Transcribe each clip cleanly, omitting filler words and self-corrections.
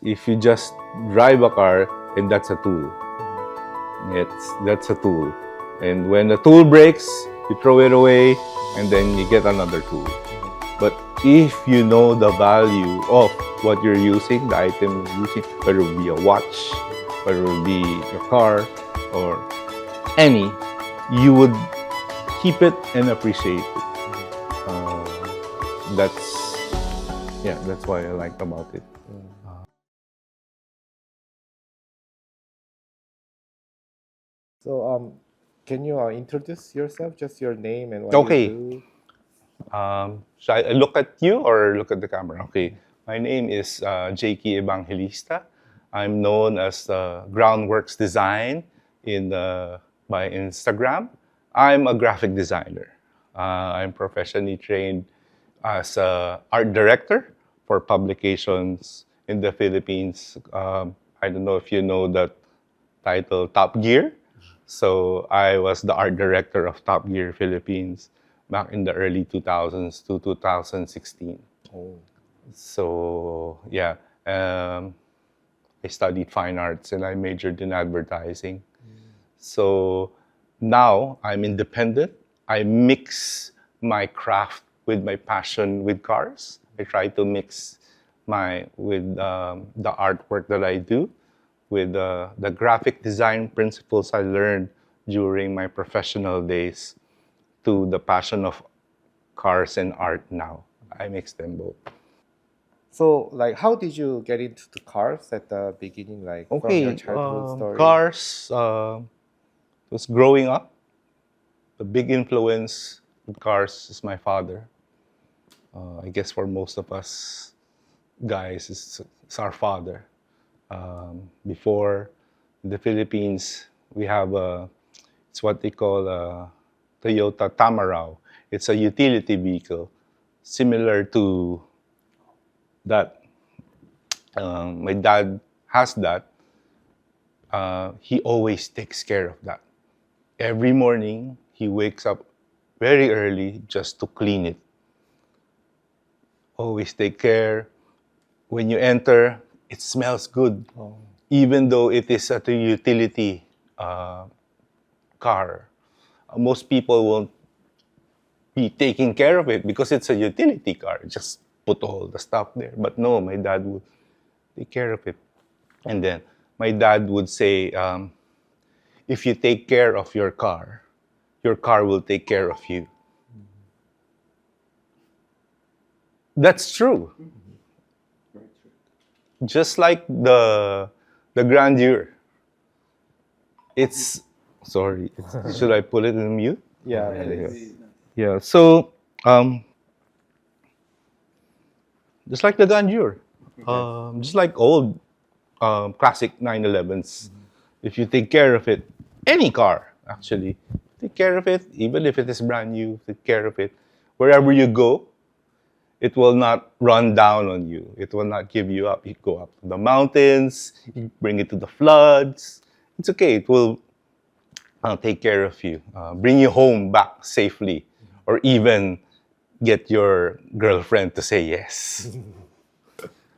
if you just drive a car, and that's a tool. That's a tool. And when the tool breaks, you throw it away, and then you get another tool. But if you know the value of what you're using, the item you're using, whether it be a watch, whether it be your car, or any, you would keep it and appreciate it. That's what I like about it. So, can you introduce yourself, just your name and what Okay. you do? Should I look at you or look at the camera? Okay. My name is Jaykee Evangelista. I'm known as Groundworks Design by Instagram. I'm a graphic designer. I'm professionally trained as an art director for publications in the Philippines. I don't know if you know that title, Top Gear. So I was the art director of Top Gear Philippines back in the early 2000s to 2016. Oh. So yeah, I studied fine arts and I majored in advertising. So now I'm independent. I mix my craft with my passion with cars. I try to mix with the artwork that I do with the graphic design principles I learned during my professional days to the passion of cars and art now. I mix them both. So, like, how did you get into the cars at the beginning, like from your childhood story? Cars was growing up. The big influence with cars is my father. I guess for most of us guys, it's our father. Before, in the Philippines, we have it's what they call a Toyota Tamaraw. It's a utility vehicle, similar to that. My dad has that. He always takes care of that. Every morning, he wakes up very early just to clean it. Always take care. When you enter, it smells good, even though it is a utility car. Most people won't be taking care of it because it's a utility car. Just put all the stuff there. But no, my dad would take care of it. And then my dad would say, if you take care of your car will take care of you. That's true. Just like the grandeur. Should I put it in mute? Yeah. Yeah. So, just like the grandeur, just like old classic 911s. If you take care of it, any car actually, take care of it, even if it is brand new, take care of it. Wherever you go, it will not run down on you. It will not give you up. You go up to the mountains, you bring it to the floods. It's okay. It will take care of you, bring you home back safely, or even get your girlfriend to say yes.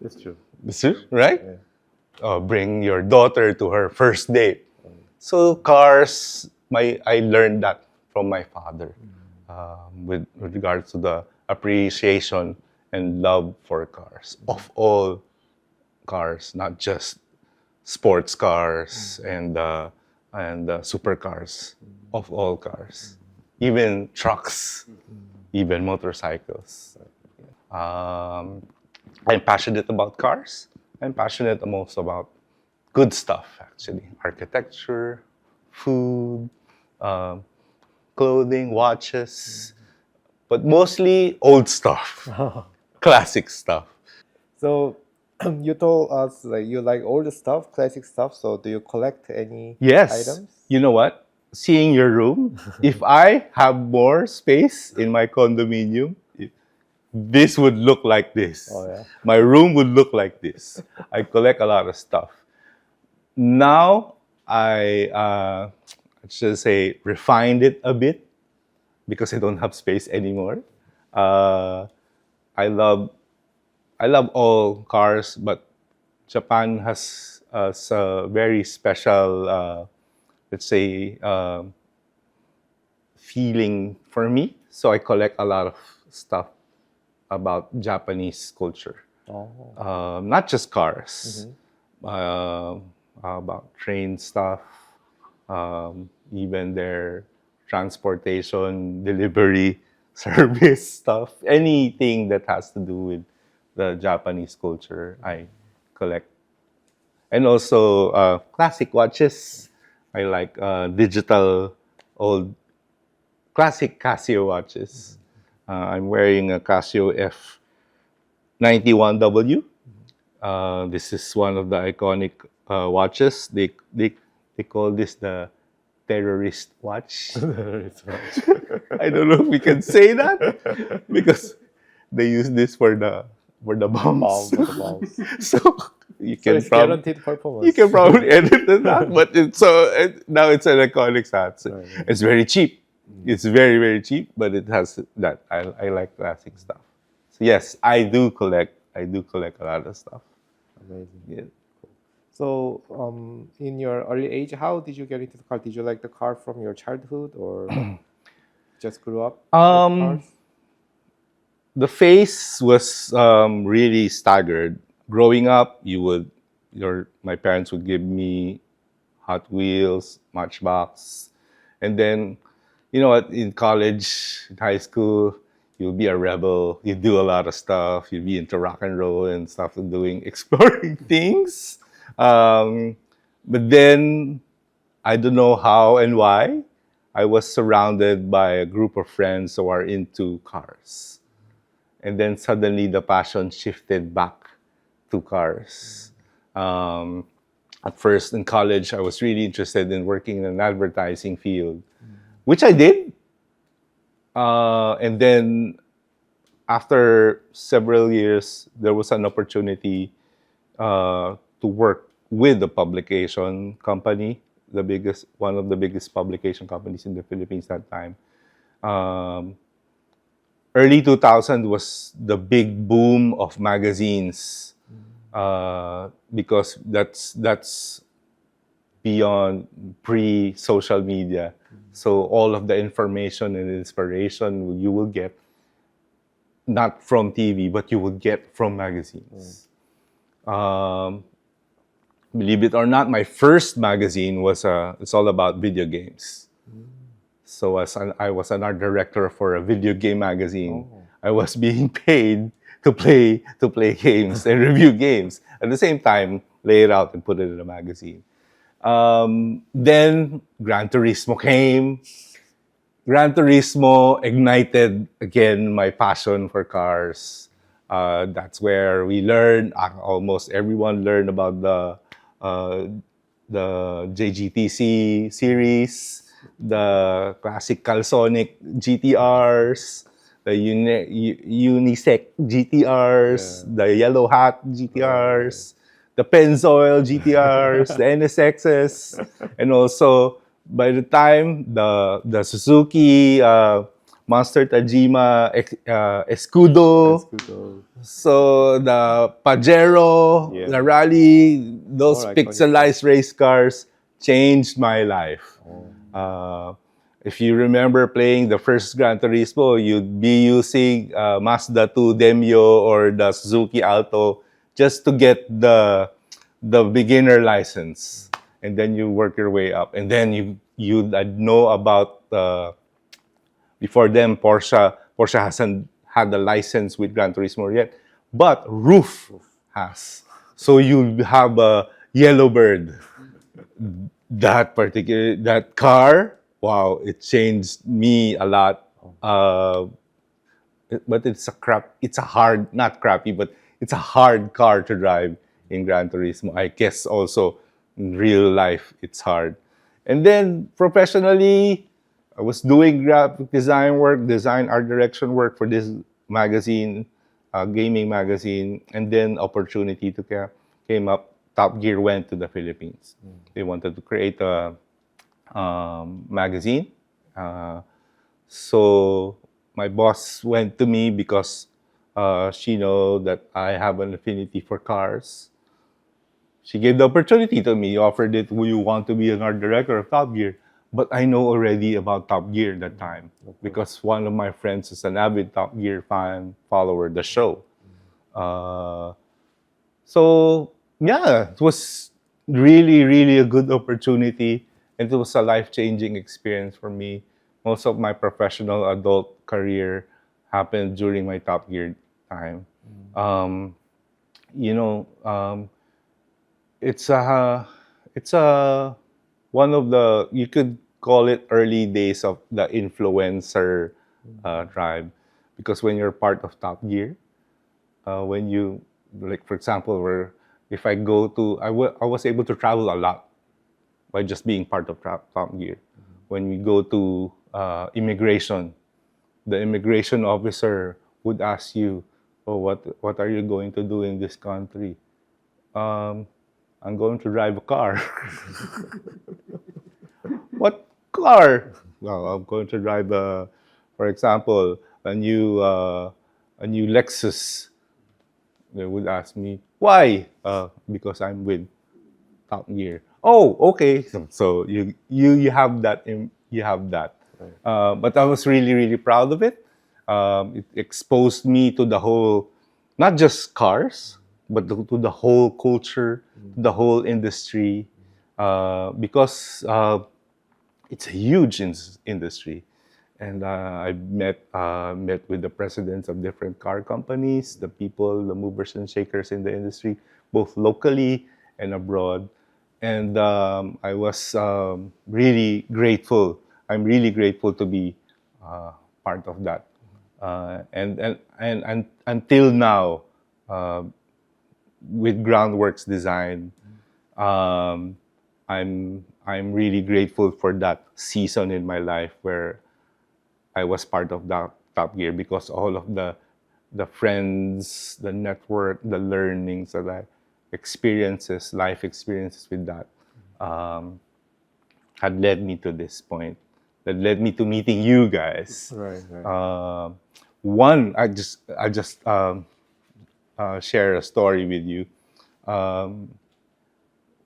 That's true. That's true, right? Yeah. Bring your daughter to her first date. So cars, I learned that from my father with regards to the appreciation and love for cars, of all cars, not just sports cars and supercars, of all cars, even trucks, even motorcycles. I'm passionate about cars. I'm passionate most about good stuff, actually. Architecture, food, clothing, watches, but mostly old stuff, classic stuff. So, you told us like you like old stuff, classic stuff. So, do you collect any Yes. items? You know what? Seeing your room, if I have more space in my condominium, this would look like this. Oh, yeah. My room would look like this. I collect a lot of stuff. Now, I should say refined it a bit because I don't have space anymore. I love all cars, but Japan has a very special, let's say, feeling for me. So I collect a lot of stuff about Japanese culture. Not just cars, about train stuff, even their transportation, delivery, service stuff, anything that has to do with the Japanese culture, I collect. And also classic watches. I like digital, old, classic Casio watches. I'm wearing a Casio F91W. This is one of the iconic watches. They call this the terrorist watch. I don't know if we can say that because they use this for the bombs. So you So can it's guaranteed performance. you can probably edit it out, but now it's an iconic stats. Right. It's very cheap. It's very, very cheap, but it has that. I like classic stuff. So yes, I do collect a lot of stuff. Amazing. Yeah. So, in your early age, how did you get into the car? Did you like the car from your childhood, or just grew up with cars? The phase was really staggered. Growing up, my parents would give me Hot Wheels, Matchbox, and then, you know what, in college, in high school, you'll be a rebel. You do a lot of stuff. You'll be into rock and roll and stuff, and exploring things. But then, I don't know how and why, I was surrounded by a group of friends who are into cars. And then suddenly the passion shifted back to cars. At first in college, I was really interested in working in an advertising field, which I did. And then after several years, there was an opportunity to work with a publication company, one of the biggest publication companies in the Philippines that time. Early 2000 was the big boom of magazines, because that's beyond pre-social media. So all of the information and inspiration you will get not from TV, but you will get from magazines. Believe it or not, my first magazine was it's all about video games. So I was an art director for a video game magazine. I was being paid to play games and review games. At the same time, lay it out and put it in a magazine. Then Gran Turismo came. Gran Turismo ignited again my passion for cars. That's where we learned. Almost everyone learned about the JGTC series, the classic Calsonic GTRs, the Unisec GTRs, the Yellow Hat GTRs, the Pennzoil GTRs, the NSXs, and also by the time the Suzuki Monster Tajima Escudo, so the Pajero, the Rally, those pixelized race cars changed my life. If you remember playing the first Gran Turismo, you'd be using Mazda 2 Demio or the Suzuki Alto just to get the beginner license, and then you work your way up, and then you know about before then Porsche hasn't had a license with Gran Turismo yet, but Roof has. So you have a Yellowbird. That car, wow, it changed me a lot. But it's a hard, not crappy, but it's a hard car to drive in Gran Turismo. I guess also in real life, it's hard. And then professionally, I was doing graphic design work, design art direction work for this magazine, gaming magazine, and then opportunity came up. Top Gear went to the Philippines. They wanted to create a magazine. So my boss went to me because she know that I have an affinity for cars. she gave the opportunity to me, offered it, will you want to be an art director of Top Gear? But I know already about Top Gear that time because one of my friends is an avid Top Gear fan, follower, the show. So yeah, it was really, really a good opportunity. And it was a life-changing experience for me. Most of my professional adult career happened during my Top Gear time. You know, it's a one of the, you could call it early days of the influencer tribe, because when you're part of Top Gear, when you, like for example, where if I go to, I was able to travel a lot by just being part of Top Gear. When we go to immigration, the immigration officer would ask you, "Oh, what are you going to do in this country?" I'm going to drive a car. What car? Well, I'm going to drive for example, a new Lexus. They would ask me, why? Because I'm with Top Gear. Oh, okay. So you have that. You have that. Right. But I was really, really proud of it. It exposed me to the whole, not just cars, but to the whole culture, the whole industry, because it's a huge industry. And I met with the presidents of different car companies, the people, the movers and shakers in the industry, both locally and abroad. And I was really grateful. I'm really grateful to be part of that. And until now, with Groundworks Design, I'm really grateful for that season in my life where I was part of that Top Gear, because all of the friends, the network, the learnings that I experiences, life experiences with that, had led me to this point. That led me to meeting you guys. Right. One, I just share a story with you.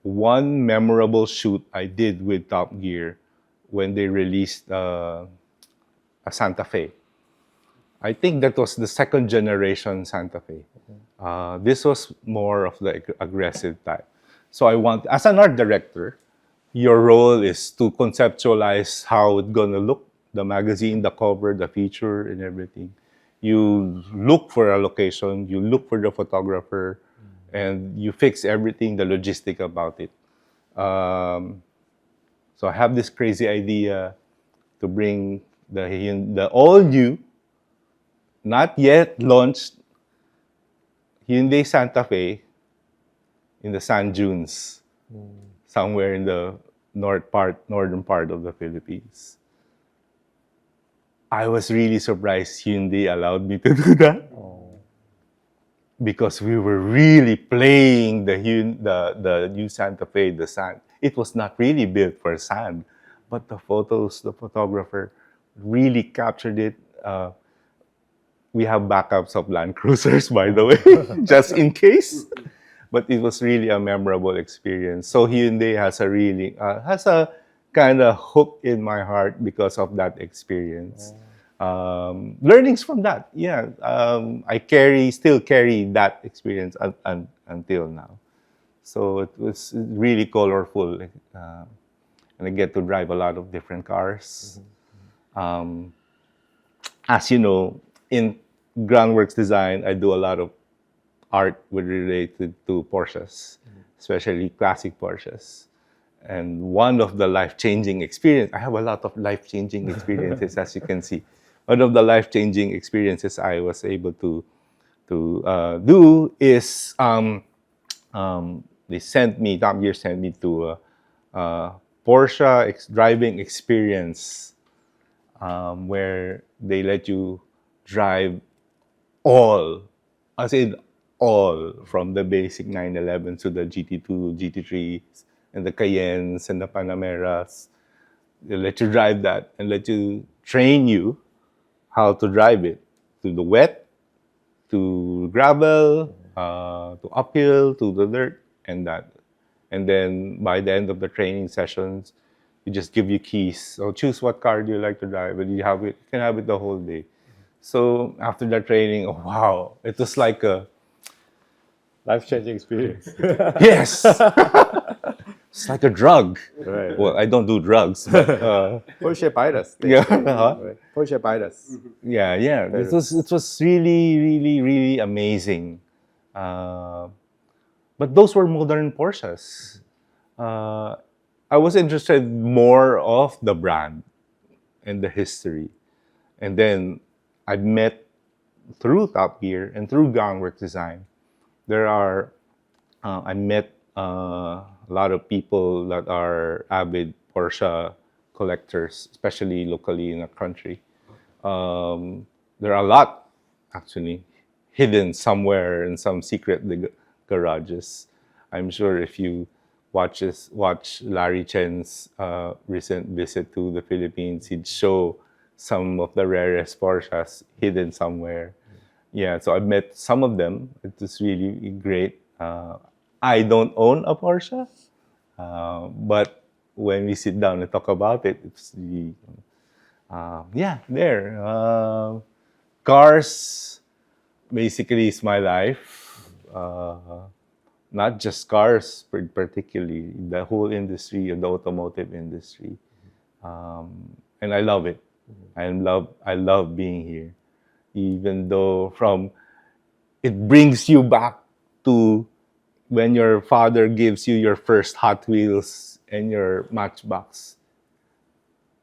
One memorable shoot I did with Top Gear when they released a Santa Fe. I think that was the second generation Santa Fe. This was more of the aggressive type. So I want, as an art director, your role is to conceptualize how it's gonna look, the magazine, the cover, the feature, and everything. You look for a location, you look for the photographer, and you fix everything, the logistic about it. So I have this crazy idea to bring the all new, not yet launched Hyundai Santa Fe in the sand dunes, somewhere in the northern part of the Philippines. I was really surprised Hyundai allowed me to do that. Because we were really playing the new Santa Fe, the sand. It was not really built for sand, but the photos, the photographer really captured it. We have backups of Land Cruisers, by the way, just in case. But it was really a memorable experience. So Hyundai has a kind of hook in my heart because of that experience. Learnings from that, yeah. I still carry that experience until now. So it was really colorful, and I get to drive a lot of different cars. As you know, in Groundworks Design, I do a lot of art related to Porsches, especially classic Porsches. And one of the life-changing experience, I have a lot of life-changing experiences, as you can see. One of the life-changing experiences I was able to do is Top Gear sent me to a Porsche driving experience, where they let you drive all, as in all, from the basic 911 to the GT2, GT3, and the Cayennes and the Panameras. They let you drive that and let you train you how to drive it, to the wet, to gravel, to uphill, to the dirt, and that. And then by the end of the training sessions, we just give you keys. So choose what car do you like to drive, and you can have it the whole day. So after that training, oh, wow, it was like a Life-changing experience. yes, it's like a drug. Right. Well, I don't do drugs, but Porsche virus. yeah, Right. Porsche virus. yeah. It was really, really, really amazing. But those were modern Porsches. I was interested more of the brand and the history, and then I met through Top Gear and through Groundwork Design. I met a lot of people that are avid Porsche collectors, especially locally in the country. There are a lot, actually, hidden somewhere in some secret garages. I'm sure if you watch Larry Chen's recent visit to the Philippines, he'd show some of the rarest Porsches hidden somewhere. Yeah, so I met some of them. It was really great. I don't own a Porsche, but when we sit down and talk about it, it's really, there. Cars basically is my life. Not just cars, particularly the whole industry of the automotive industry, and I love it. I love being here, even though it brings you back to when your father gives you your first Hot Wheels and your Matchbox.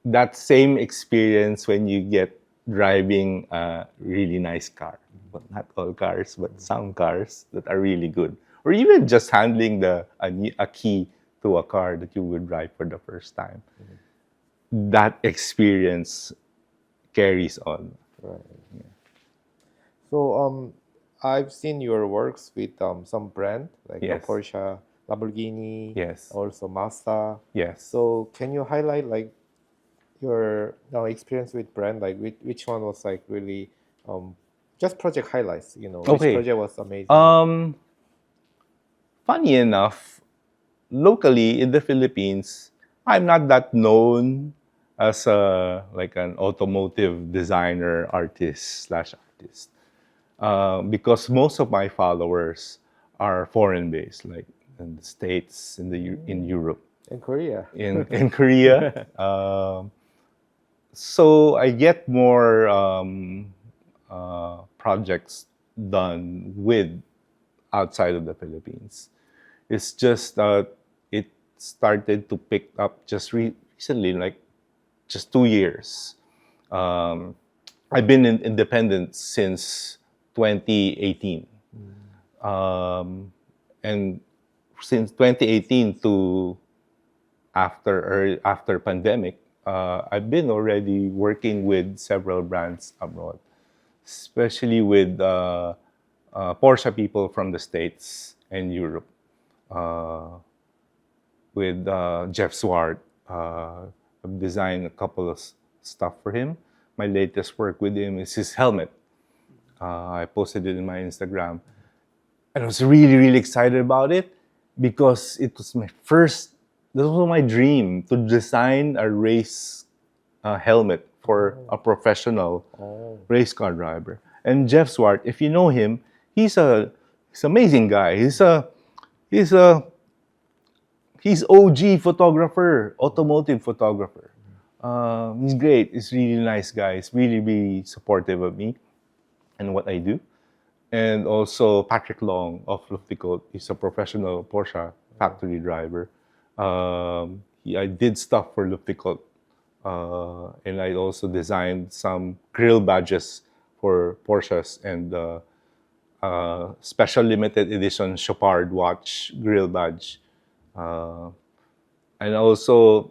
That same experience when you get driving a really nice car. Well, not all cars, but some cars that are really good. Or even just handling a key to a car that you would drive for the first time. That experience carries on. Right. Yeah. So I've seen your works with some brand like Yes. Porsche, Lamborghini, Yes. also Mazda. Yes. So can you highlight like your experience with brand? Like which one was like really just project highlights? Which Okay. project was amazing? Funny enough, locally in the Philippines, I'm not that known as an automotive designer artist/artist. Because most of my followers are foreign based, like in the States, in Europe, In Korea. in Korea. So I get more projects done with outside of the Philippines. It's just that it started to pick up just recently, like just 2 years. I've been independent since 2018. And since 2018 to after pandemic, I've been already working with several brands abroad, especially with Porsche people from the States and Europe. With Jeff Swart, I've designed a couple of stuff for him. My latest work with him is his helmet. I posted it in my Instagram. And I was really, really excited about it because it was this was my dream to design a race helmet for a professional race car driver. And Jeff Swart, if you know him, he's an amazing guy. He's OG photographer, automotive photographer. He's great. He's really nice guy. He's really, really supportive of me and what I do. And also Patrick Long of Lufticoat. He's a professional Porsche factory driver. I did stuff for Lufticoat. And I also designed some grill badges for Porsches and special limited edition Chopard watch grill badge. And also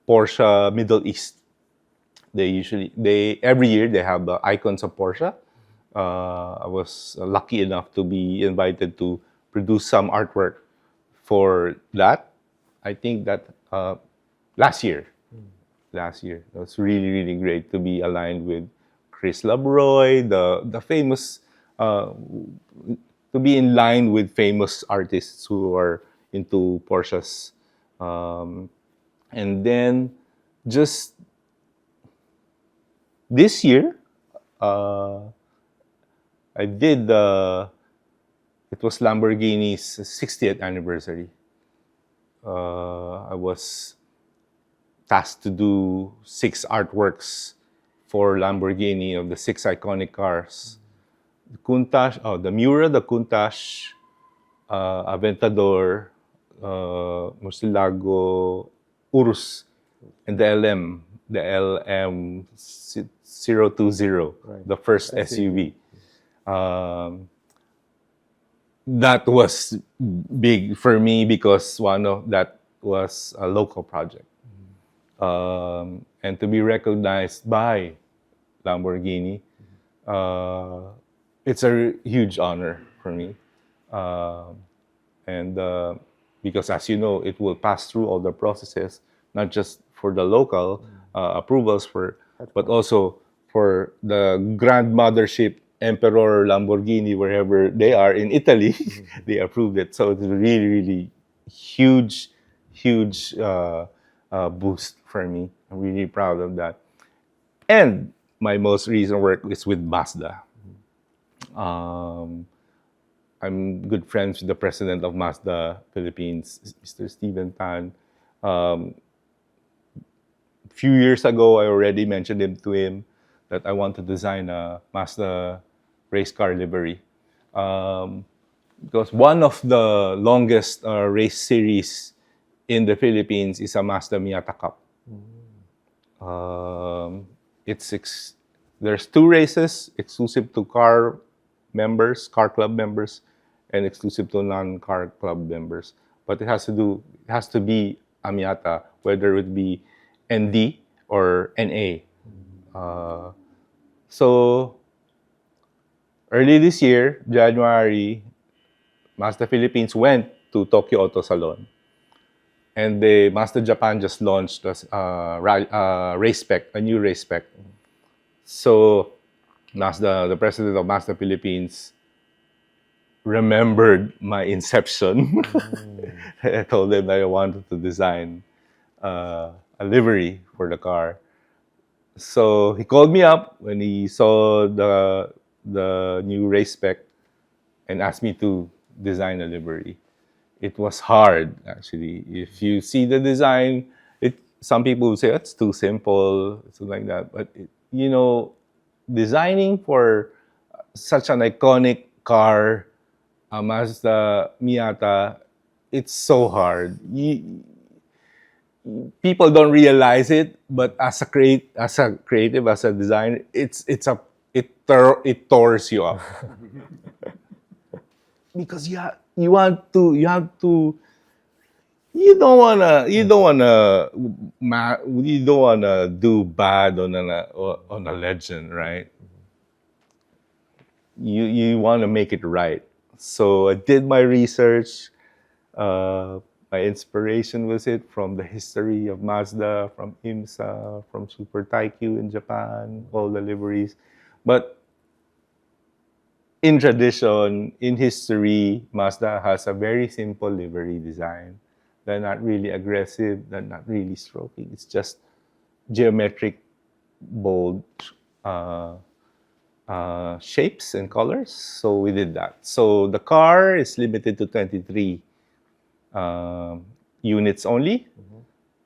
Porsche Middle East. Every year they have the Icons of Porsche. I was lucky enough to be invited to produce some artwork for that. I think that last year. It was really, really great to be aligned with Chris Labroy, the famous to be in line with famous artists who are into Porsches. And then just this year, I did it was Lamborghini's 60th anniversary. I was tasked to do 6 artworks for Lamborghini of the 6 iconic cars. The Countach, the Miura, the Countach, Aventador, Murcielago, Urus, and the LM 020, Right. the first SUV. That was big for me because that was a local project. And to be recognized by Lamborghini, it's a huge honor for me. And because, as you know, it will pass through all the processes, not just for the local approvals, but also for the grand mothership, Emperor Lamborghini, wherever they are in Italy, they approved it. So it's a really, really huge boost for me. I'm really proud of that. And my most recent work is with Mazda. I'm good friends with the president of Mazda Philippines, Mr. Steven Tan. A few years ago, I already mentioned to him that I want to design a Mazda race car livery. Because one of the longest race series in the Philippines is a Mazda Miata Cup. There's 2 races exclusive to car club members, and exclusive to non-car club members. But it has to be a Miata, whether it be ND or NA. So early this year, January, Mazda Philippines went to Tokyo Auto Salon. And the Mazda Japan just launched a race spec, a new race spec. So the president of Mazda Philippines remembered my inception. I told them that I wanted to design a livery for the car. So he called me up when he saw the new race spec and asked me to design a livery. It was hard, actually. If you see the design, some people would say it's too simple, something like that. But designing for such an iconic car, a Mazda Miata, it's so hard. People don't realize it, but as a creative, as a designer, it tears you up. Because you don't wanna do bad on a legend, right? You wanna make it right. So I did my research. My inspiration was from the history of Mazda, from IMSA, from Super Taikyu in Japan, all the liveries. But in tradition, in history, Mazda has a very simple livery design. They're not really aggressive, they're not really stroking. It's just geometric, bold shapes and colors. So we did that. So the car is limited to 23 units only.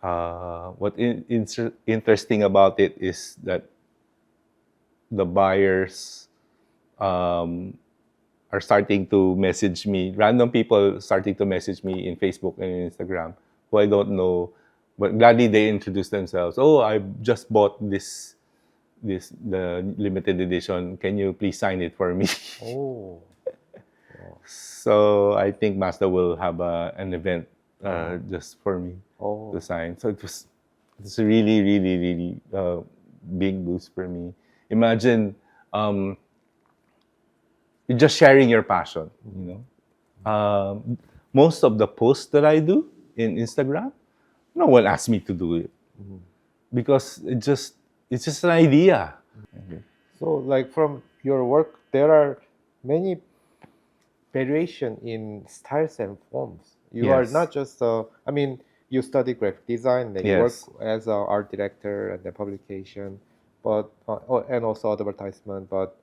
What interesting about it is that the buyers are starting to message me. Random people starting to message me in Facebook and Instagram who I don't know, but gladly they introduce themselves. Oh, I just bought the limited edition. Can you please sign it for me? Oh. So I think Mazda will have an event just for me to sign. So it's a really, really, really big boost for me. Imagine you're just sharing your passion. Most of the posts that I do in Instagram, no one asks me to do it because it's just an idea. So, like from your work, there are many variation in styles and forms. You are Yes. not just I mean, you study graphic design, then you work Yes. as an art director and then publication, but and also advertisement. But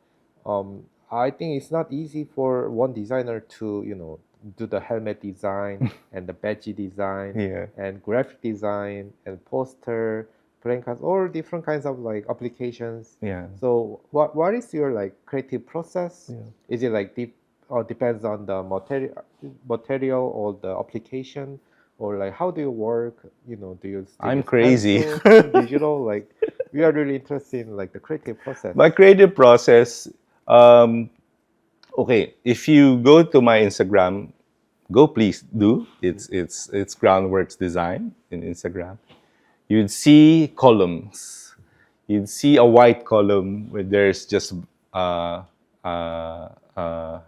I think it's not easy for one designer to do the helmet design and the badge design Yeah. and graphic design and poster, playing cards, all different kinds of like applications. Yeah. So what is your like creative process? Yeah. Is it like deep or depends on the material or the application, or like how do you work? Do you still I'm use crazy. pencil, digital? Like we are really interested in like the creative process. My creative process, okay, if you go to my Instagram, please do. It's Groundworks Design in Instagram. You'd see columns. You'd see a white column where there's just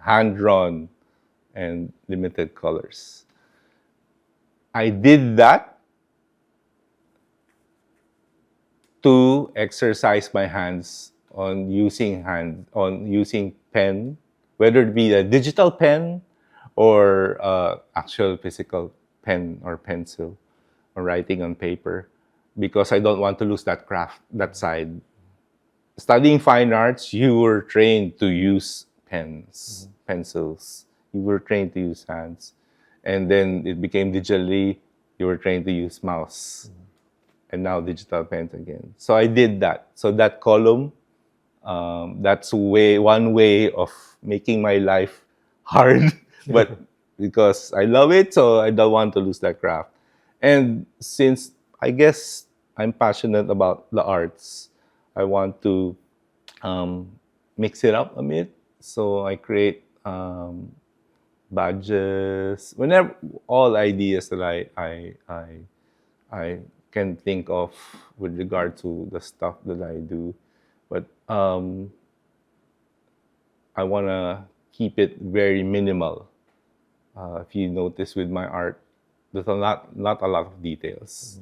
hand-drawn and limited colors. I did that to exercise my hands on using pen, whether it be a digital pen or actual physical pen or pencil, or writing on paper, because I don't want to lose that craft, that side. Studying fine arts, you were trained to use pens, pencils. You were trained to use hands. And then it became digitally, you were trained to use mouse. And now digital pens again. So I did that. So that column, that's one way of making my life hard, but because I love it, so I don't want to lose that craft. And since I guess I'm passionate about the arts, I want to mix it up a bit. So I create badges, whenever all ideas that I can think of with regard to the stuff that I do, but I want to keep it very minimal. If you notice with my art, there's not a lot of details.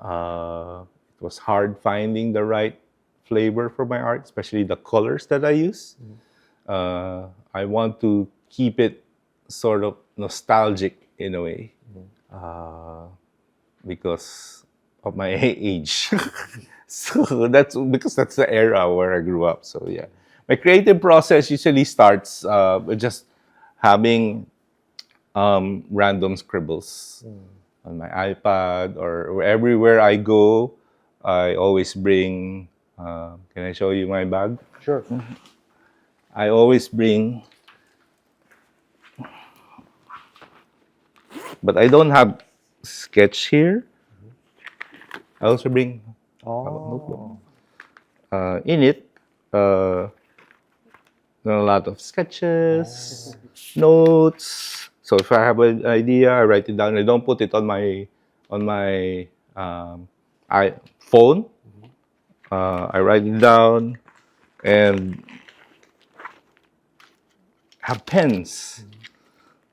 It was hard finding the right flavor for my art, especially the colors that I use. I want to keep it sort of nostalgic in a way, because of my age. So that's because that's the era where I grew up. So yeah, my creative process usually starts with just having random scribbles on my iPad or everywhere I go. I always bring. Can I show you my bag? Sure. I always bring, but I don't have sketch here. I also bring notebook. In it, a lot of sketches, notes. So if I have an idea, I write it down. I don't put it on my phone. I write it down and have pens.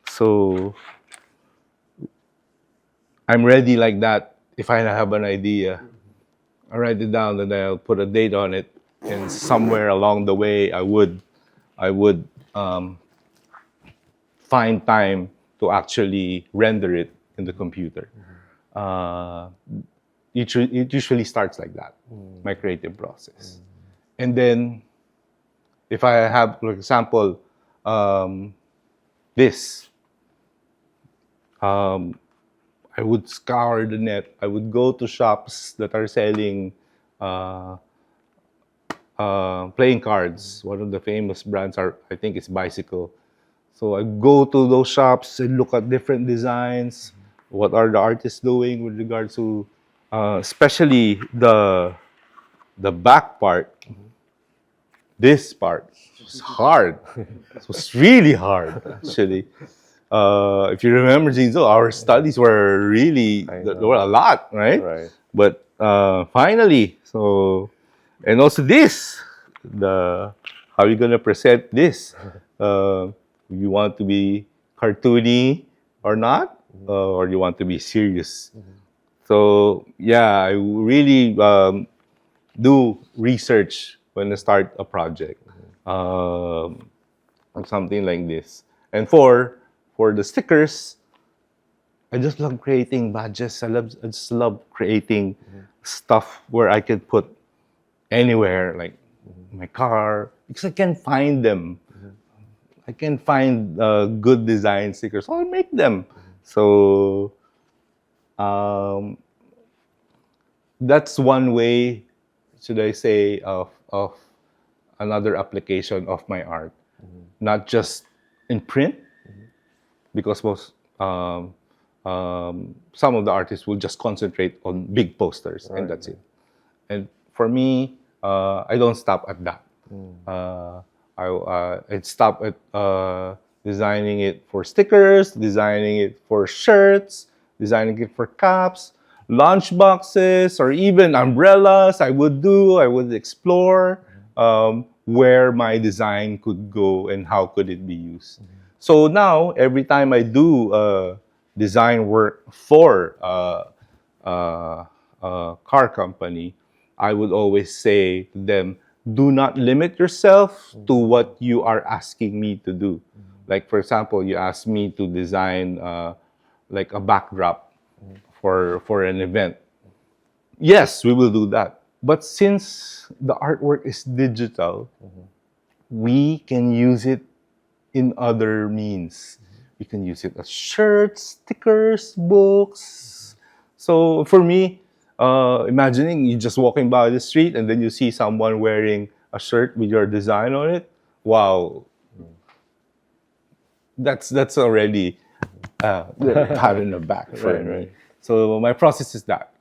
So I'm ready like that. If I have an idea, I write it down and I'll put a date on it. And somewhere along the way, I would find time to actually render it in the computer. It usually starts like that, my creative process. And then, if I have, for example, this, I would scour the net. I would go to shops that are selling playing cards. One of the famous brands I think, is Bicycle. So I go to those shops and look at different designs. What are the artists doing with regards to, especially the back part. This part was hard. It was really hard, actually. If you remember, Jinzo, our studies were really, there were a lot, right? Right. But finally, and also this, how are you going to present this? You want to be cartoony or not? Or you want to be serious? So, yeah, I really do research when I start a project, or something like this. And for the stickers, I just love creating badges. I just love creating stuff where I can put anywhere, like my car, because I can find them. I can find good design stickers, so I'll make them. So that's one way, should I say, of another application of my art. Not just in print, because most some of the artists will just concentrate on big posters, and that's it. And for me, I don't stop at that. I'd stop at designing it for stickers, designing it for shirts, designing it for caps, lunch boxes, or even umbrellas. I would explore where my design could go and how could it be used. So now, every time I do design work for a car company, I would always say to them, do not limit yourself to what you are asking me to do. Like, for example, you ask me to design like a backdrop for an event. Yes, we will do that. But since the artwork is digital, we can use it in other means. We can use it as shirts, stickers, books. So for me, imagining you just walking by the street and then you see someone wearing a shirt with your design on it. Wow, that's already pat in the back for it, right? So my process is that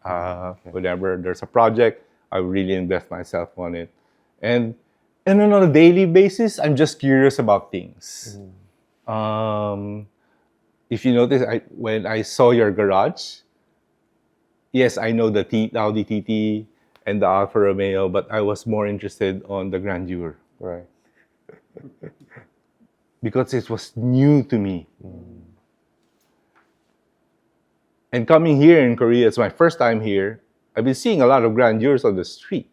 whenever there's a project, I really invest myself on it, and on a daily basis, I'm just curious about things. If you notice, when I saw your garage, yes, I know the Audi TT and the Alfa Romeo, but I was more interested on the Grandeur. Right. Because it was new to me. And coming here in Korea, it's my first time here. I've been seeing a lot of Grandeurs on the street.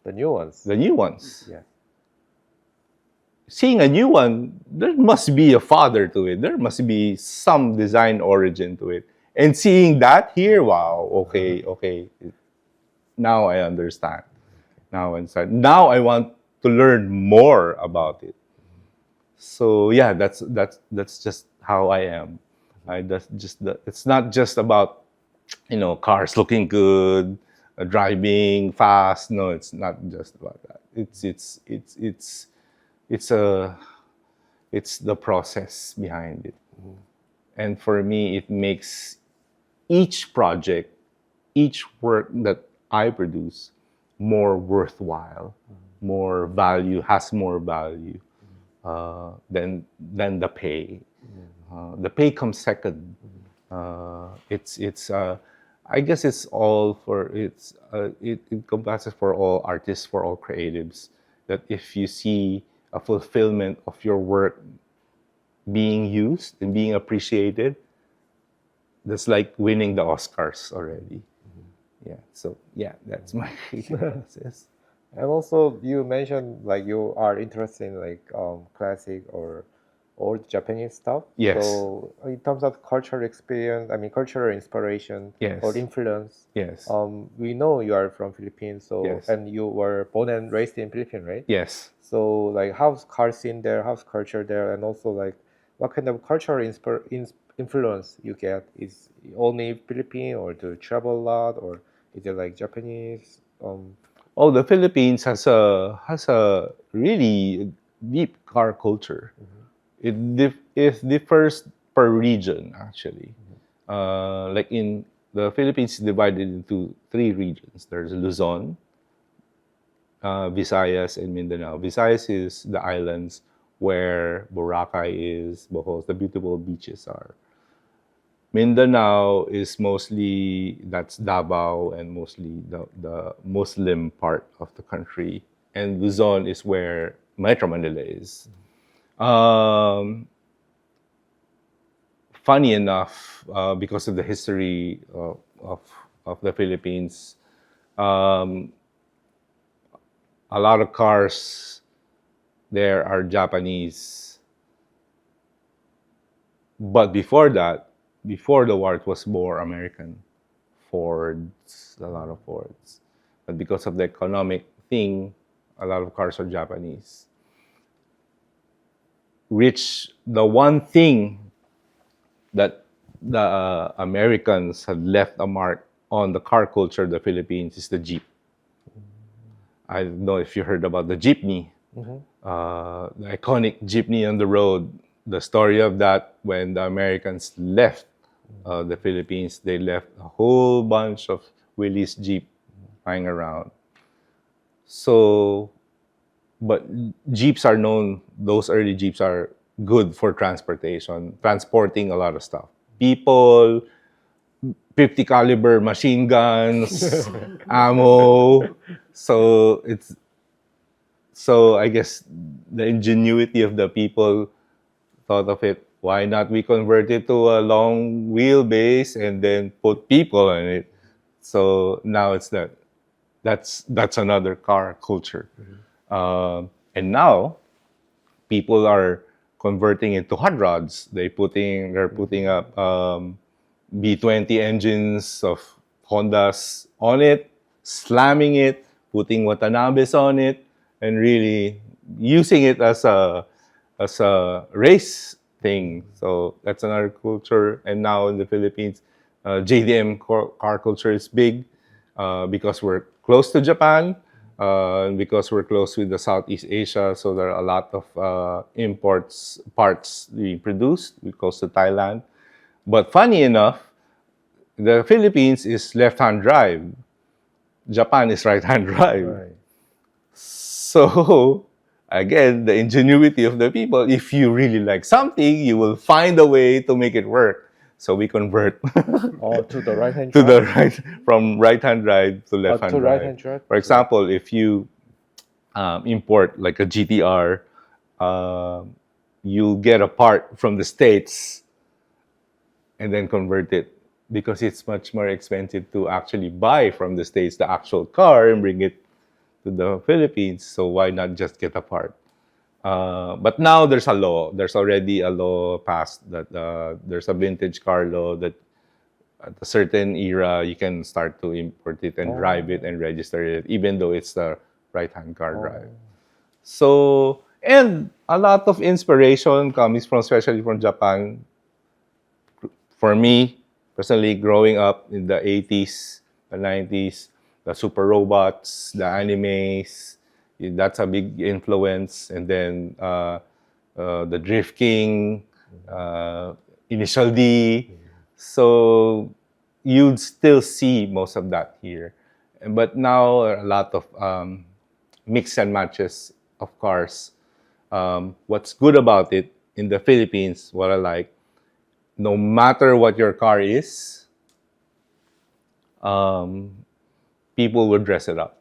The new ones. The new ones. Yeah. Seeing a new one, there must be a father to it. There must be some design origin to it. And seeing that here, wow, okay. Now I understand. Now I want to learn more about it. So yeah, that's just how I am. It's not just about cars looking good, driving fast. No, it's not just about that. It's the process behind it. And for me, it makes each project, each work that I produce more worthwhile, has more value than the pay. The pay comes second. I guess it encompasses for all artists, for all creatives, that if you see a fulfillment of your work being used and being appreciated, that's like winning the Oscars already. Yeah. So yeah, that's my process. And also, you mentioned like you are interested in like classic or old Japanese stuff. Yes. So in terms of cultural experience, cultural inspiration Yes. or influence. Yes. We know you are from Philippines, so Yes. and you were born and raised in Philippines, right? Yes. So like, how's car scene there? How's culture there? And also like, what kind of cultural influence you get? Is it only Philippine, or do you travel a lot, or is it like Japanese? Oh, the Philippines has a really deep car culture. It differs per region, actually. Like in the Philippines, divided into 3 regions. There's Luzon, Visayas, and Mindanao. Visayas is the islands where Boracay is, Bohol, the beautiful beaches are. Mindanao is mostly, that's Davao, and mostly the Muslim part of the country. And Luzon is where Metro Manila is. Funny enough, because of the history of the Philippines, a lot of cars there are Japanese. But before that, before the war, it was more American. Fords, a lot of Fords. But because of the economic thing, a lot of cars are Japanese. The one thing that the Americans have left a mark on the car culture of the Philippines is the Jeep. I don't know if you heard about the jeepney, the iconic jeepney on the road. The story of that, when the Americans left the Philippines, they left a whole bunch of Willys Jeep lying around. So, but Jeeps are known, those early Jeeps are good for transportation, transporting a lot of stuff. People, 50 caliber machine guns, ammo. So I guess the ingenuity of the people thought of it. Why not we convert it to a long wheelbase and then put people in it? So now it's that. That's another car culture. And now people are converting it to hot rods. They're putting up B20 engines of Hondas on it, slamming it, putting Watanabes on it, and really using it as a race thing. So that's another culture. And now in the Philippines, JDM car culture is big because we're close to Japan, because we're close with the Southeast Asia. So there are a lot of parts being produced. We're close to Thailand. But funny enough, the Philippines is left-hand drive. Japan is right-hand drive. Right. So, again, the ingenuity of the people, if you really like something, you will find a way to make it work. So we convert To the right-hand to drive? the right, from right-hand drive to left-hand to drive. right-hand drive? For example, if you import like a GTR, you'll get a part from the States and then convert it, because it's much more expensive to actually buy from the States the actual car and bring it to the Philippines. So why not just get a part? But now there's a law. There's already a law passed that there's a vintage car law that at a certain era you can start to import it and drive it and register it, even though it's the right-hand car drive. So, and a lot of inspiration comes from, especially from Japan. For me, personally, growing up in the 80s, the 90s, the super robots, the animes, that's a big influence. And then the Drift King, Initial D. So you'd still see most of that here. But now a lot of mix and matches of cars. What's good about it in the Philippines, what I like, no matter what your car is, people will dress it up.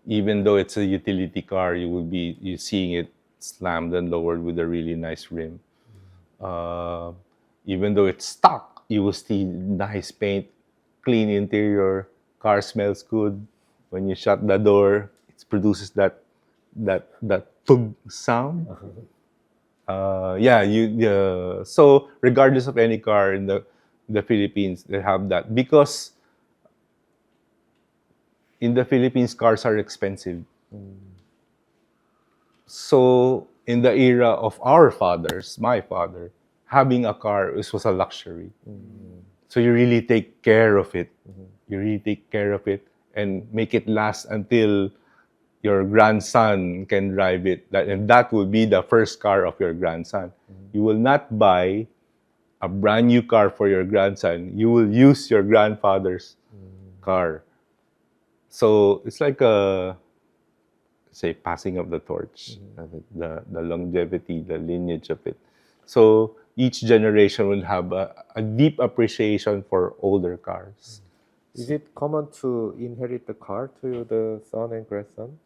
Even though it's a utility car, you seeing it slammed and lowered with a really nice rim. Even though it's stock, you will see nice paint, clean interior, car smells good. When you shut the door, it produces that thug sound. So regardless of any car in the Philippines, they have that, because in the Philippines cars are expensive. So in the era of our fathers, my father, having a car was a luxury. So you really take care of it. You really take care of it and make it last until your grandson can drive it. And that will be the first car of your grandson. You will not buy a brand new car for your grandson. You will use your grandfather's car. So it's like passing of the torch, the longevity, the lineage of it. So each generation will have a deep appreciation for older cars. Is it common to inherit the car to the son and grandson?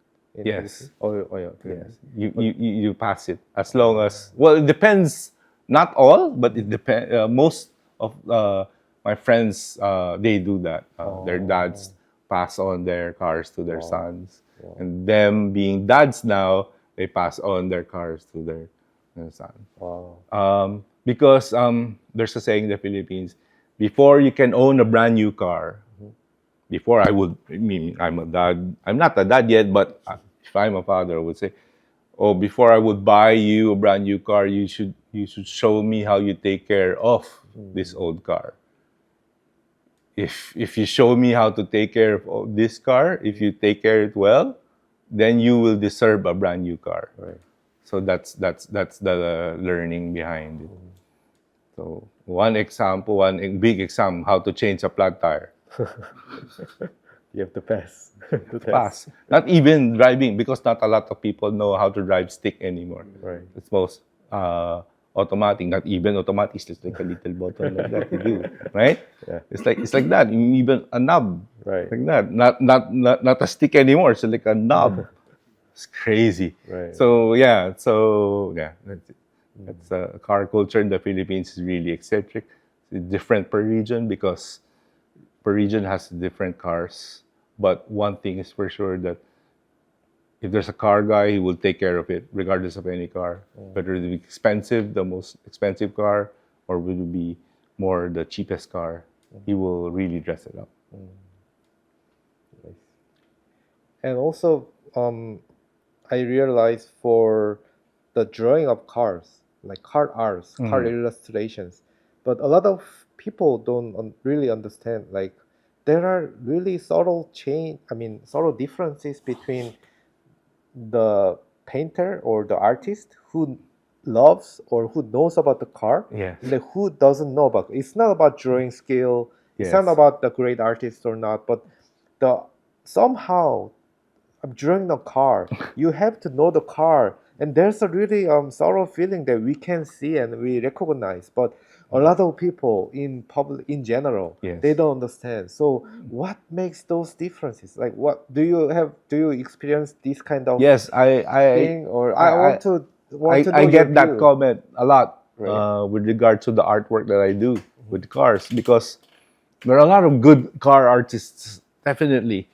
Yes. Yeah. Yes. You pass it as long as, well, it depends. Not all, but it depends. Most of my friends, they do that. Their dads pass on their cars to their sons, and them being dads now, they pass on their cars to their understand? Wow. Because there's a saying in the Philippines, before you can own a brand new car, before I mean, I'm a dad. I'm not a dad yet, but if I'm a father, I would say, oh, before I would buy you a brand new car, you should show me how you take care of this old car. If you show me how to take care of this car, if you take care of it well, then you will deserve a brand new car. Right. So that's the learning behind it. So one big example, how to change a flat tire. You have to pass. Pass. Not even driving, because not a lot of people know how to drive stick anymore. Right. It's most automatic. Not even automatic. It's just like a little button like that you do, right? Yeah. It's like that. Even a knob, Right. like that. Not a stick anymore. It's like a knob. It's crazy. Right. So yeah. That's it. That's car culture in the Philippines is really eccentric. It's different per region, because per region has different cars. But one thing is for sure, that if there's a car guy, he will take care of it regardless of any car. Whether it be expensive, the most expensive car, or will it be more the cheapest car, he will really dress it up. Nice. And also, I realized for the drawing of cars, like car arts, car illustrations, but a lot of people don't really understand, like, there are really subtle differences between the painter or the artist who loves or who knows about the car, Yes. and then who doesn't know about it. It's not about drawing skill. It's Yes. not about the great artist or not, but somehow drawing the car, you have to know the car, and there's a really subtle feeling that we can see and we recognize, but a lot of people in public in general, Yes. they don't understand. So what makes those differences? Like, what do you experience this kind of Yes, I thing? Or I want to know I your get that view. comment a lot, Right. with regard to the artwork that I do with cars, because there are a lot of good car artists, definitely.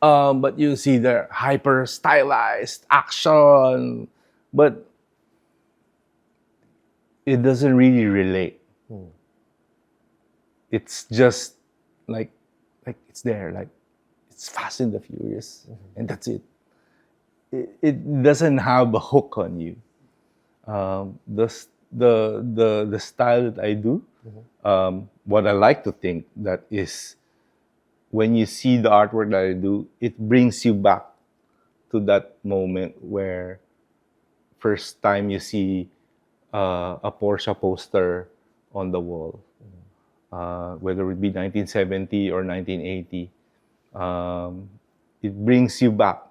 But you see they're hyper stylized action, but it doesn't really relate. It's just like it's there, like it's Fast and the Furious, and that's it. It doesn't have a hook on you. The style that I do, what I like to think that is, when you see the artwork that I do, it brings you back to that moment where first time you see a Porsche poster on the wall, whether it be 1970 or 1980. It brings you back.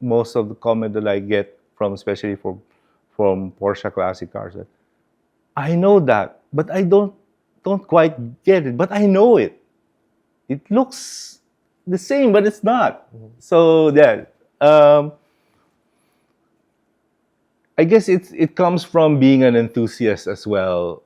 Most of the comment that I get from, especially from Porsche classic cars, that I know that, but I don't quite get it, but I know it. It looks the same, but it's not. So yeah, I guess it comes from being an enthusiast as well.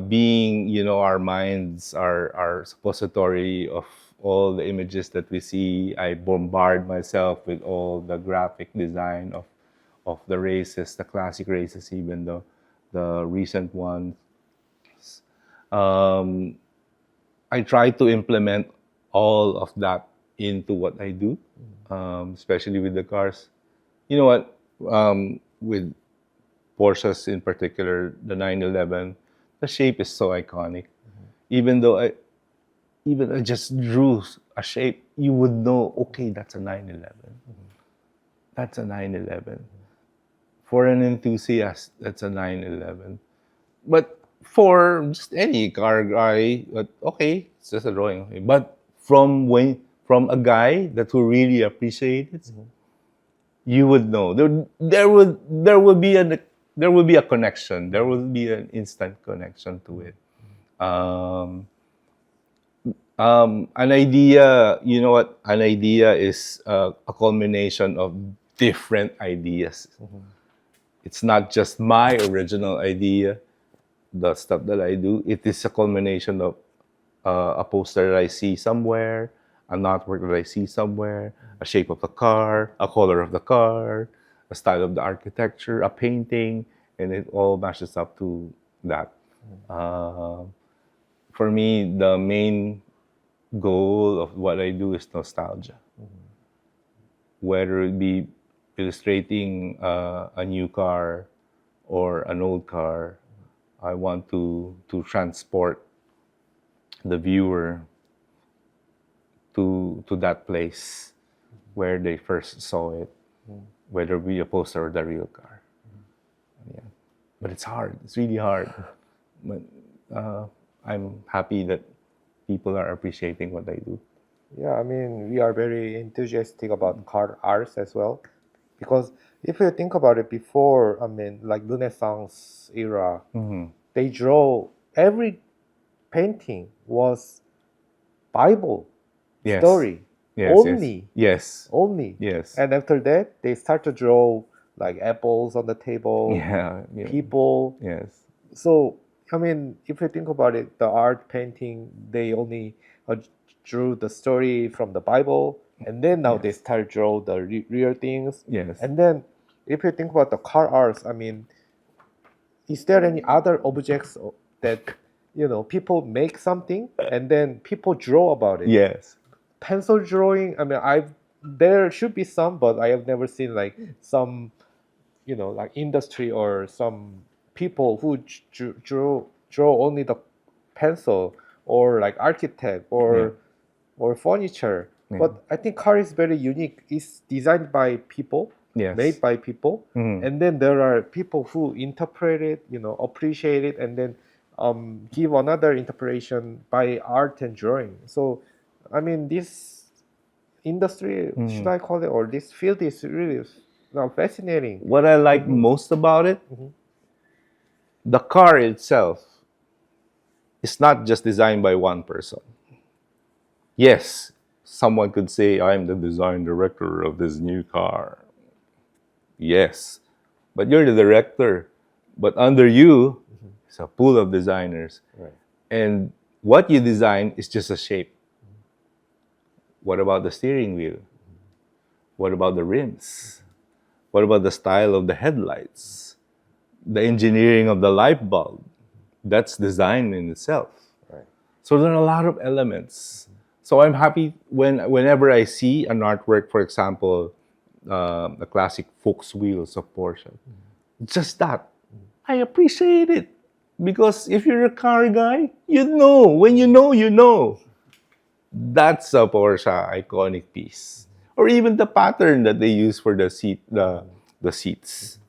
Being, our minds are suppository of all the images that we see. I bombard myself with all the graphic design of the races, the classic races, even the recent ones. I try to implement all of that into what I do, especially with the cars. You know what? With Porsches in particular, the 911, the shape is so iconic. Even though I just drew a shape, you would know, okay, that's a 911. That's a 911. For an enthusiast, that's a 911. But for just any car guy, okay, it's just a drawing. Okay. But from a guy that will really appreciate it, you would know. There will be a connection. There will be an instant connection to it. An idea, you know what? An idea is a culmination of different ideas. It's not just my original idea, the stuff that I do. It is a culmination of a poster that I see somewhere, an artwork that I see somewhere, a shape of the car, a color of the car, a style of the architecture, a painting, and it all matches up to that. For me, the main goal of what I do is nostalgia. Whether it be illustrating a new car or an old car, I want to transport the viewer to that place where they first saw it, whether it be a poster or the real car. Yeah. But it's hard. It's really hard. But I'm happy that people are appreciating what I do. Yeah, I mean, we are very enthusiastic about car arts as well. Because if you think about it, before, I mean, like Renaissance era, they draw, every painting was Bible Yes. story. Yes. Only. Yes. Only. Yes. And after that, they start to draw like apples on the table, Yeah. people. Yes. So, I mean, if you think about it, the art painting, they only drew the story from the Bible, and then now they start draw the real things. Yes. And then, if you think about the car arts, I mean, is there any other objects that, you know, people make something and then people draw about it? Yes. Pencil drawing, I mean, there should be some, but I have never seen like some, you know, like industry or some people who draw only the pencil, or like architect or furniture. Yeah. But I think car is very unique. It's designed by people, Yes. made by people, Mhm. and then there are people who interpret it, you know, appreciate it, and then give another interpretation by art and drawing. So, I mean, this industry, should I call it, or this field is really fascinating. What I like most about it, the car itself is not just designed by one person. Yes, someone could say, I'm the design director of this new car. Yes, but you're the director. But under you is a pool of designers. Right. And what you design is just a shape. What about the steering wheel? What about the rims? What about the style of the headlights? The engineering of the light bulb? That's design in itself. Right. So there are a lot of elements. So I'm happy whenever I see an artwork, for example, the classic Fox wheels of Porsche. Just that. I appreciate it. Because if you're a car guy, you know. When you know, you know. That's a Porsche iconic piece. Or even the pattern that they use for the seats.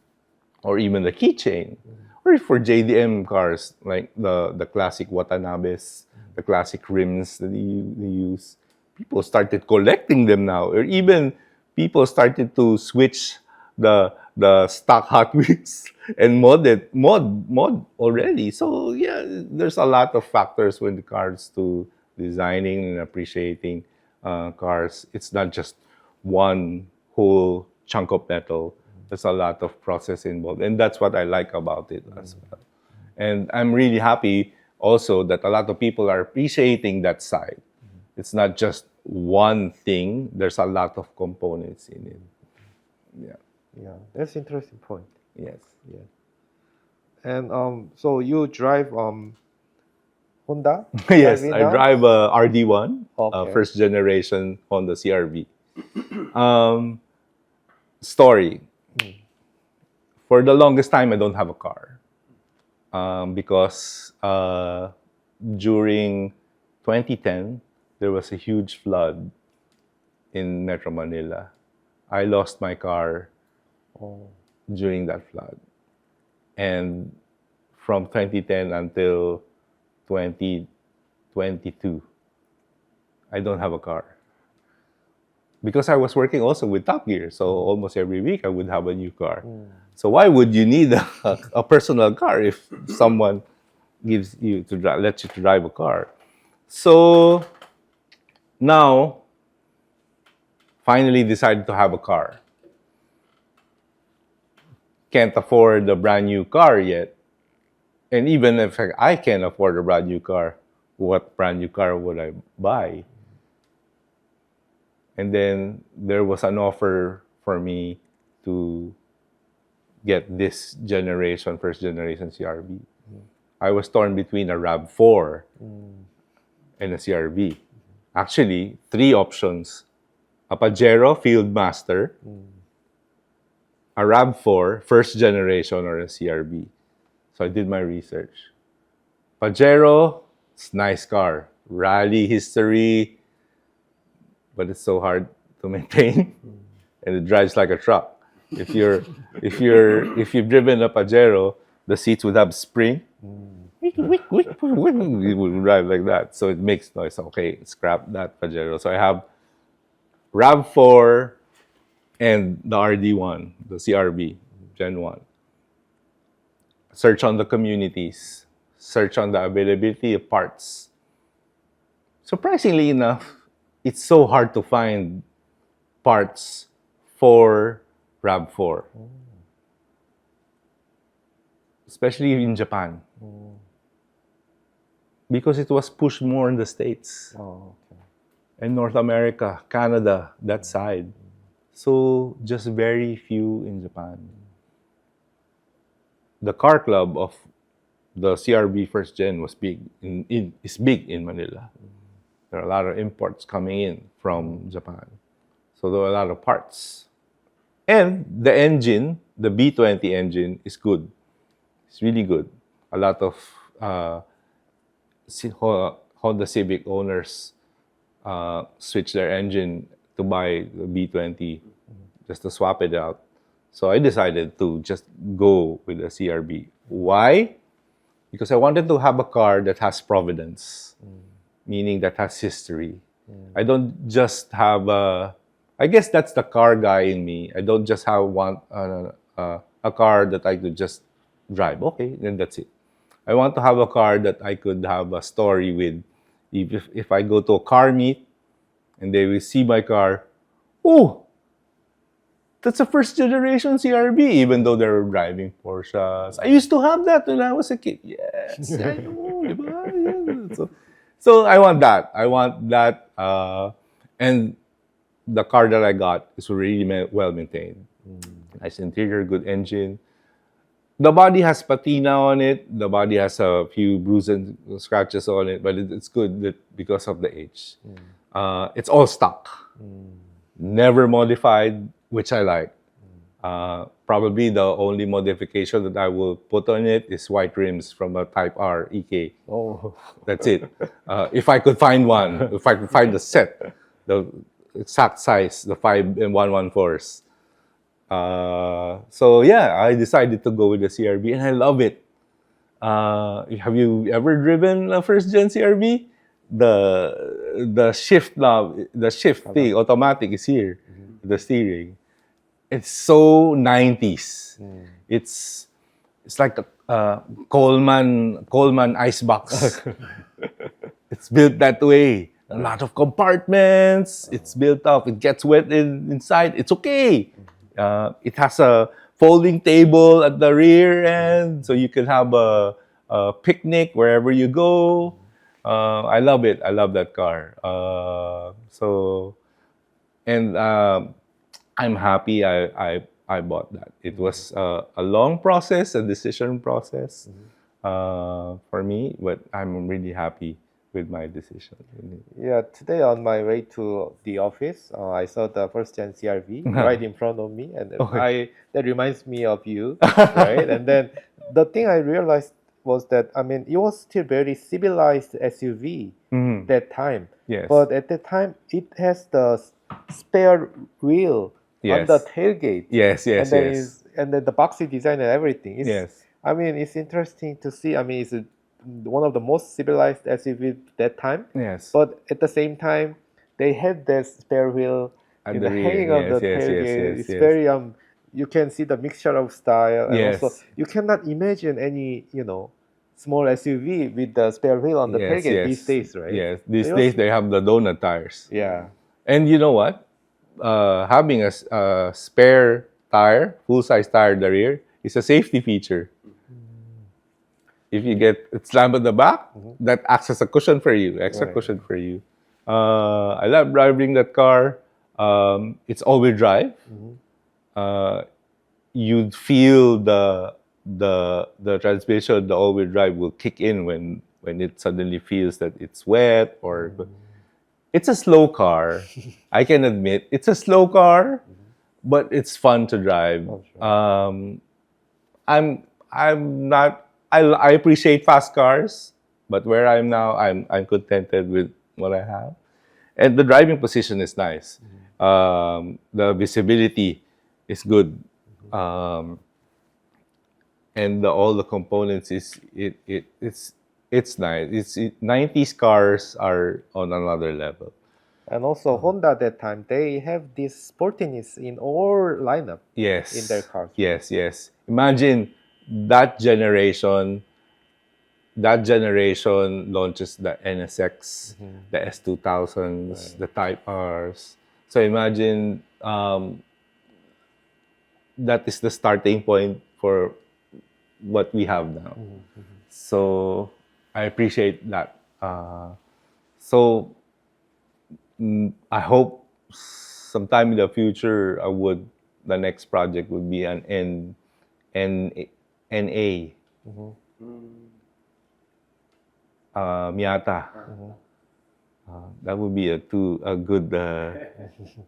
Or even the keychain. Or for JDM cars, like the classic Watanabes, the classic rims that they use. People started collecting them now. Or even people started to switch the stock Hot Wheels and mod already. So yeah, there's a lot of factors when it comes to designing and appreciating cars. It's not just one whole chunk of metal. There's a lot of process involved, and that's what I like about it as well. And I'm really happy also that a lot of people are appreciating that side. It's not just one thing. There's a lot of components in it. Yeah. Yeah, that's an interesting point. Yes. Yeah. And so you drive Honda? Yes, CR-V I now? drive a RD1, Okay. first generation Honda CR-V. Story. For the longest time, I don't have a car. Because during 2010, there was a huge flood in Metro Manila. I lost my car during that flood. And from 2010 until 2022, I don't have a car. Because I was working also with Top Gear, so almost every week I would have a new car. So why would you need a personal car if someone gives you to lets you to drive a car? So now, finally decided to have a car. Can't afford a brand new car yet. And even if I can afford a brand new car, what brand new car would I buy? And then there was an offer for me to get this generation, first generation CRV. I was torn between a RAV4 and a CRV. Actually, 3 options. A Pajero Fieldmaster, a RAV4, first generation, or a CRV. So I did my research. Pajero, it's a nice car. Rally history, but it's so hard to maintain. And it drives like a truck. If you've driven a Pajero, the seats would have spring. It will drive like that. So it makes noise. Okay, scrap that Pajero. So I have RAV4 and the RD1, the CRV, Gen 1. Search on the communities. Search on the availability of parts. Surprisingly enough, it's so hard to find parts for RAV4. Especially in Japan. Because it was pushed more in the States. And North America, Canada, that side. So just very few in Japan. The car club of the CRV first gen was big is big in Manila. There are a lot of imports coming in from Japan. So there were a lot of parts. And the engine, the B20 engine, is good. It's really good. A lot of Honda Civic owners switch their engine to buy the B20 just to swap it out. So I decided to just go with a CRV. Why? Because I wanted to have a car that has provenance, meaning that has history. I don't just have I guess that's the car guy in me. I don't just want a car that I could just drive. Okay, then that's it. I want to have a car that I could have a story with. If I go to a car meet and they will see my car, oh, that's a first generation CRV, even though they're driving Porsches. I used to have that when I was a kid. Yes, I know, diba? Yeah. So I want that. And the car that I got is really well maintained. Nice interior, good engine. The body has patina on it. The body has a few bruises and scratches on it, but it's good because of the age. It's all stock. Never modified, which I like. Probably the only modification that I will put on it is white rims from a Type R EK. Oh, That's it. If I could find one, if I could find the set, the exact size, the 5 and 114s. So yeah, I decided to go with the CRV, and I love it. Have you ever driven a first gen CRV? The shift knob, the shift thing, automatic is here. The steering. It's so 90s. It's like a Coleman icebox. It's built that way. A lot of compartments. It's built up. It gets wet inside. It's okay. It has a folding table at the rear end, so you can have a picnic wherever you go. I love it. I love that car. I'm happy I bought that. It was a long process, a decision process for me, but I'm really happy with my decision. yeah. Today on my way to the office, I saw the first gen CRV right in front of me, and that reminds me of you, right? And then the thing I realized was that it was still very civilized SUV that time. Yes. But at that time, it has the spare wheel on the tailgate. Yes. And then the boxy design and everything. Yes. It's interesting to see. It's one of the most civilized SUV that time. Yes. But at the same time, they had that spare wheel hanging on the tailgate. It's very you can see the mixture of style, and also you cannot imagine any small SUV with the spare wheel on the tailgate these days, right? Yes, these days they have the donut tires. Yeah. And you know what? Having a spare tire, full-size tire at the rear, is a safety feature. If you get it slammed at the back, that acts as a cushion for you, extra cushion for you. I love driving that car. It's all-wheel drive. you'd feel the transmission, the all-wheel drive will kick in when it suddenly feels that it's wet or. It's a slow car. I can admit it's a slow car, but it's fun to drive. Oh, sure. I'm not. I appreciate fast cars, but where I'm now, I'm contented with what I have, and the driving position is nice. The visibility is good, and all the components it's nice. 90s cars are on another level. And also Honda that time, they have this sportiness in all lineup Yes. in their cars. Yes. Imagine that generation launches the NSX, the S2000s, the Type Rs. So imagine that is the starting point for what we have now. So I appreciate that. So I hope sometime in the future the next project would be an NA. Miata. That would be a good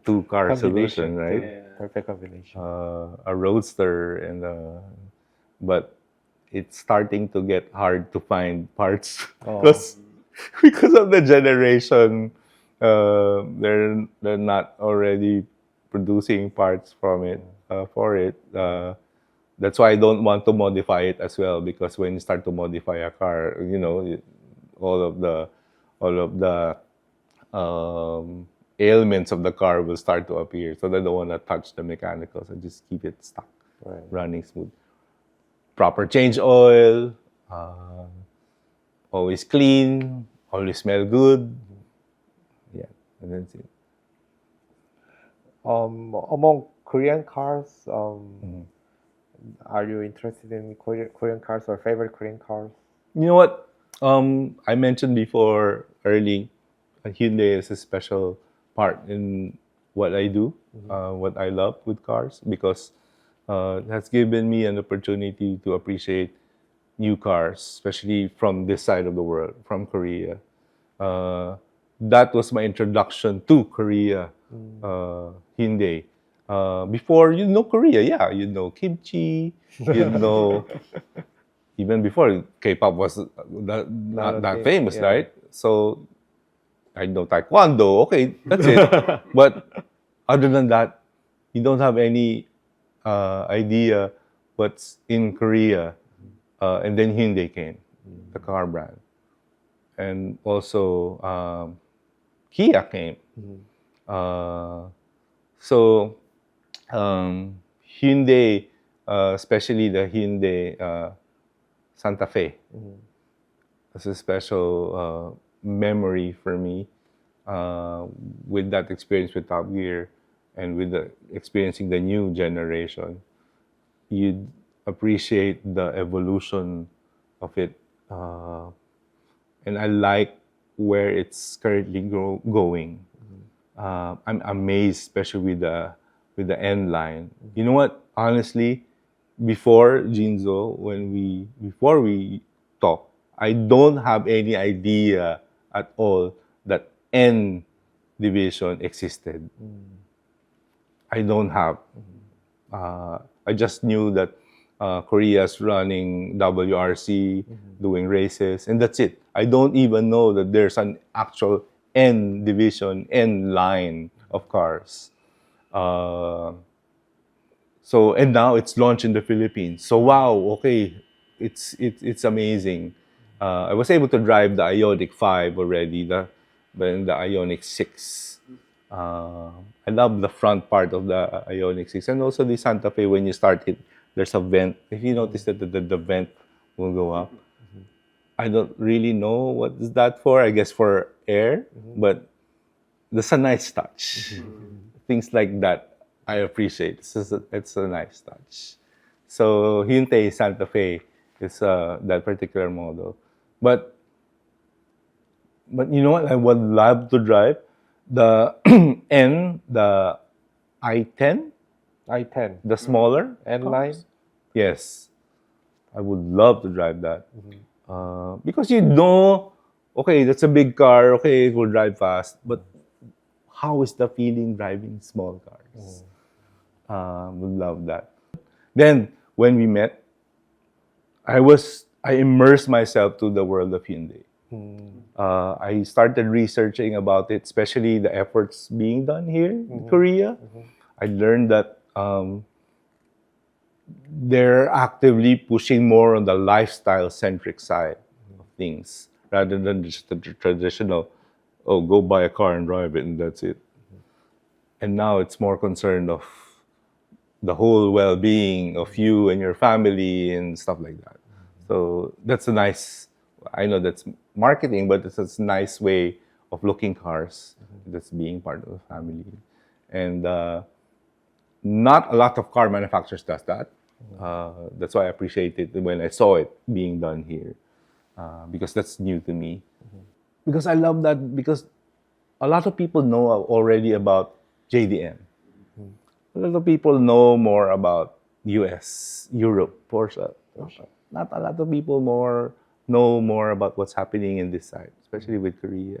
two-car solution, right? Yeah. Perfect combination. A roadster but it's starting to get hard to find parts because of the generation. They're not already producing parts from it for it. That's why I don't want to modify it as well, because when you start to modify a car, all of the ailments of the car will start to appear. So I don't want to touch the mechanicals and just keep it stuck, running smooth. Proper change oil, always clean, always smell good. Yeah, and that's it. Among Korean cars, are you interested in Korean cars or favorite Korean cars? You know what? I mentioned before early, Hyundai is a special part in what I do, what I love with cars, because it has given me an opportunity to appreciate new cars, especially from this side of the world, from Korea. That was my introduction to Korea, Hyundai. Before Korea, yeah, kimchi, even before K-pop was not that famous, yeah. right? So I know Taekwondo, okay, that's it. But other than that, you don't have any idea what's in Korea. And then Hyundai came, the car brand. And also Kia came. So Hyundai, especially the Hyundai Santa Fe, is a special memory for me with that experience with Top Gear and with experiencing the new generation. You'd appreciate the evolution of it, and I like where it's currently going. I'm amazed, especially with the end line. You know what? Honestly, before Jinzo, before we talk, I don't have any idea at all that N division existed. I don't have. I just knew that Korea's running WRC, doing races, and that's it. I don't even know that there's an actual N division, N line of cars. And now it's launched in the Philippines. So wow, okay, it's amazing. I was able to drive the Ioniq 5 already, the Ioniq 6. I love the front part of the Ioniq 6, and also the Santa Fe. When you start it, there's a vent. If you notice that the vent will go up. I don't really know what is that for. I guess for air, but that's a nice touch. Things like that I appreciate. It's a nice touch. So Hyundai Santa Fe is that particular model. But you know what? I would love to drive the the I-10. I-10. the smaller N-line? cars. Yes, I would love to drive that. Because you know, okay, that's a big car, okay, it will drive fast, but how is the feeling driving small cars? Would love that. Then, when we met, I immersed myself to the world of Hyundai. I started researching about it, especially the efforts being done here in Korea. I learned that they're actively pushing more on the lifestyle-centric side of things, rather than just the traditional, oh, go buy a car and drive it, and that's it. And now it's more concerned of the whole well-being of you and your family and stuff like that. So that's a nice, I know that's marketing, but it's a nice way of looking cars. That's being part of the family. And not a lot of car manufacturers does that. That's why I appreciate it when I saw it being done here, because that's new to me. Because I love that, because a lot of people know already about JDM. A lot of people know more about US, Europe, Porsche. Not a lot of people know more about what's happening in this side, especially with Korea,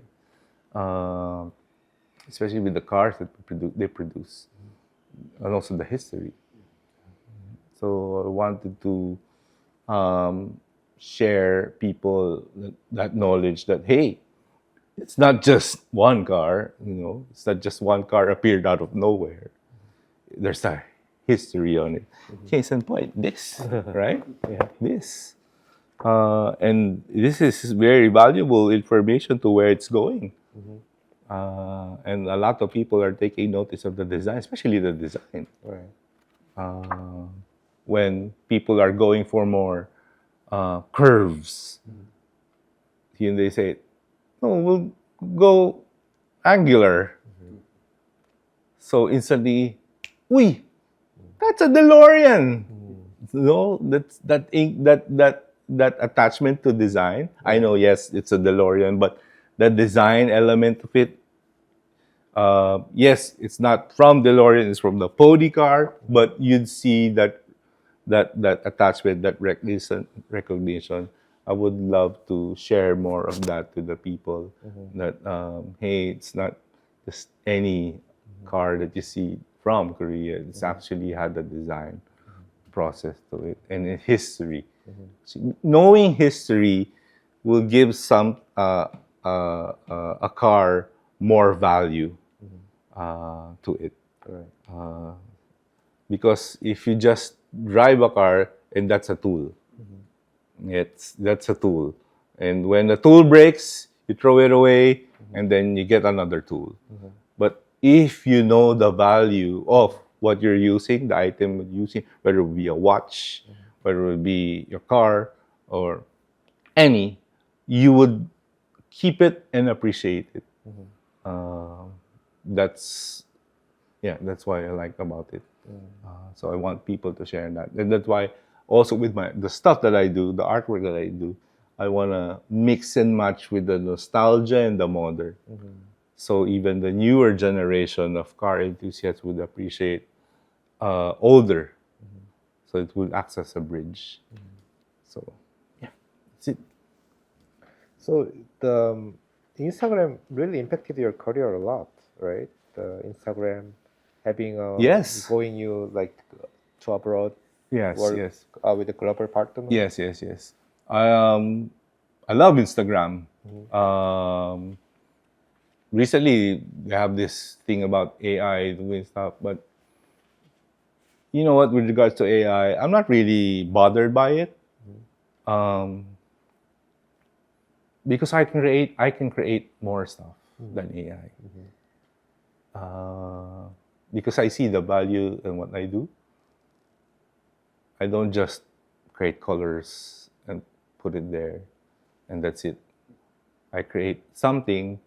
especially with the cars that they produce, and also the history. So I wanted to share people that knowledge that, hey, it's not just one car, it's not just one car appeared out of nowhere. There's a history on it. Case in point, this, right? This. And this is very valuable information to where it's going. And a lot of people are taking notice of the design, especially the design. Right. When people are going for more curves, and they say, no, we'll go angular. So instantly, uy, that's a DeLorean. No, that attachment to design. I know, yes, it's a DeLorean, but the design element of it, yes, it's not from DeLorean, it's from the Pody car, but you'd see that attachment, that recognition. I would love to share more of that to the people. That hey, it's not just any car that you see from Korea. It's actually had a design process to it and a history. See, knowing history will give a car more value to it. Right. Because if you just drive a car and that's a tool, that's a tool. And when the tool breaks, you throw it away and then you get another tool. But if you know the value of what you're using, the item you're using, whether it be a watch, whether it be your car or any, you would keep it and appreciate it. That's why I like about it. So I want people to share that. And that's why also with the stuff that I do, the artwork that I do, I want to mix and match with the nostalgia and the modern. So even the newer generation of car enthusiasts would appreciate older. So it will act as a bridge. So, yeah, that's it. So the Instagram really impacted your career a lot, right? The Instagram having Yes. going you like to abroad, Yes, work yes. With a global partner. Yes. I love Instagram. Recently, they have this thing about AI doing stuff, but you know what? With regards to AI, I'm not really bothered by it, because I can create more stuff than AI. Because I see the value in what I do. I don't just create colors and put it there, and that's it. I create something,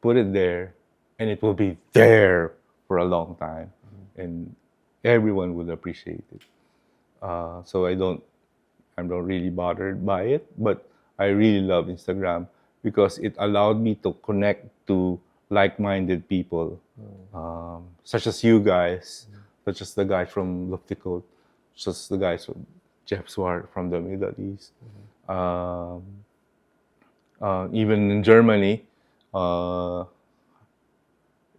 put it there, and it will be there for a long time, and everyone would appreciate it. So I'm not really bothered by it, but I really love Instagram because it allowed me to connect to like-minded people, such as you guys, such as the guys from Luftico, such as the guys from Jeff Swart from the Middle East. Even in Germany,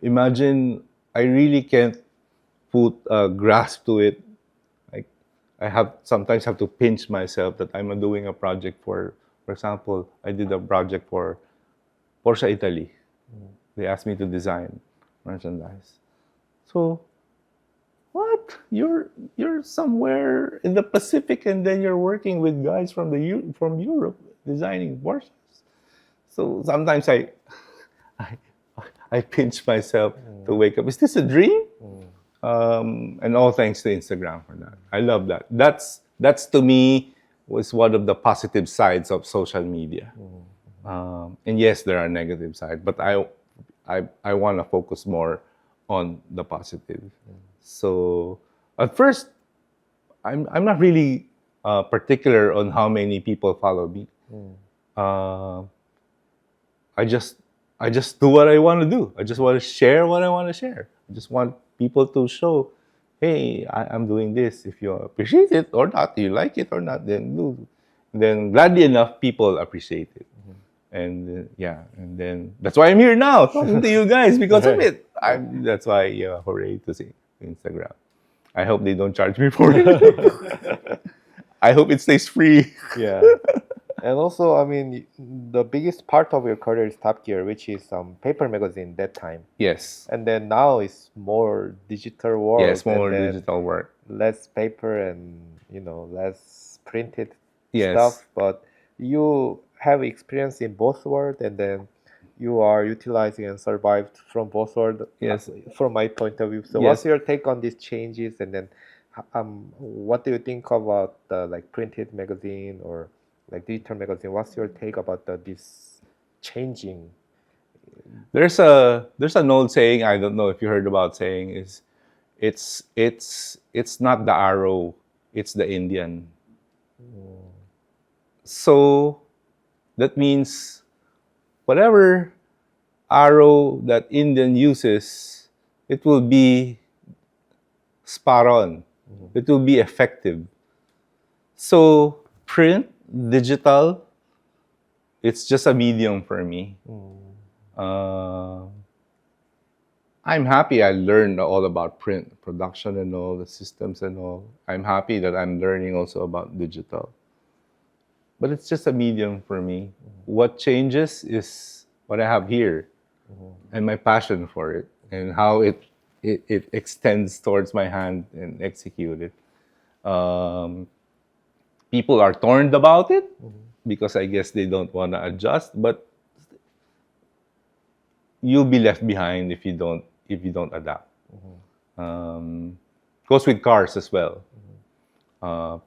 imagine I really can't put a grasp to it. Like sometimes have to pinch myself that I'm doing a project for example, I did a project for Porsche Italy. They asked me to design merchandise. So, what? You're somewhere in the Pacific, and then you're working with guys from from Europe designing Porsches. So sometimes I pinch myself to wake up. Is this a dream? And all thanks to Instagram for that. I love that. That's to me was one of the positive sides of social media. And yes, there are negative sides, but I want to focus more on the positive. So at first, I'm not really particular on how many people follow me. I just do what I want to do. I just want to share what I want to share. I just want people to show, hey, I'm doing this. If you appreciate it or not, you like it or not, then do. Then gladly enough, people appreciate it. And and then that's why I'm here now talking to you guys because of it. That's why, hooray to see Instagram. I hope they don't charge me for it. I hope it stays free. Yeah. And also, I mean, the biggest part of your career is Top Gear, which is paper magazine that time. Yes. And then now it's more digital work. Yes, more digital work. Less paper and, less printed Yes. stuff. But you have experience in both worlds, and then you are utilizing and survived from both worlds. Yes. From my point of view. So Yes. what's your take on these changes? And then what do you think about the printed magazine or digital magazine? What's your take about this changing? There's an old saying, I don't know if you heard about saying, is it's not the arrow, it's the Indian. So that means whatever arrow that Indian uses, it will be spot on. It will be effective. So print, digital, it's just a medium for me. I'm happy I learned all about print production and all the systems and all. I'm happy that I'm learning also about digital. But it's just a medium for me. What changes is what I have here and my passion for it and how it extends towards my hand and execute it. People are torn about it because I guess they don't want to adjust, but you'll be left behind if you don't adapt. Goes with cars as well.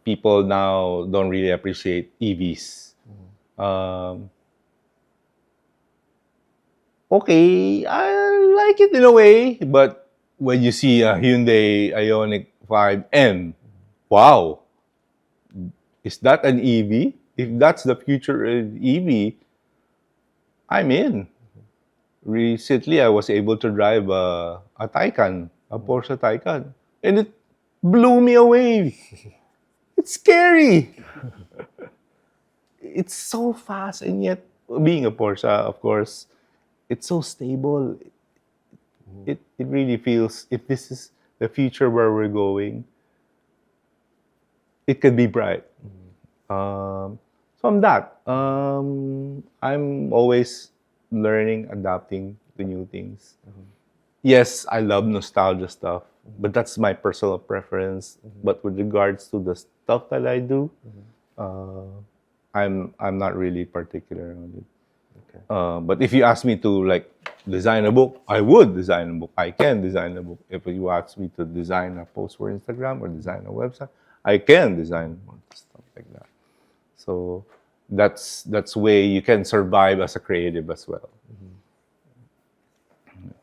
People now don't really appreciate EVs. Okay, I like it in a way, but when you see a Hyundai Ioniq 5N, wow, is that an EV? If that's the future of EV, I'm in. Recently, I was able to drive a Taycan, a Porsche Taycan, and it blew me away. It's scary. It's so fast, and yet, being a Porsche, of course, it's so stable. It really feels, if this is the future where we're going, it could be bright. So I'm that. I'm always learning, adapting to new things. Yes, I love nostalgia stuff, but that's my personal preference. But with regards to the stuff that I do, I'm not really particular on it. Okay. But if you ask me to design a book, I would design a book. I can design a book. If you ask me to design a post for Instagram or design a website, I can design stuff like that. So that's way you can survive as a creative as well.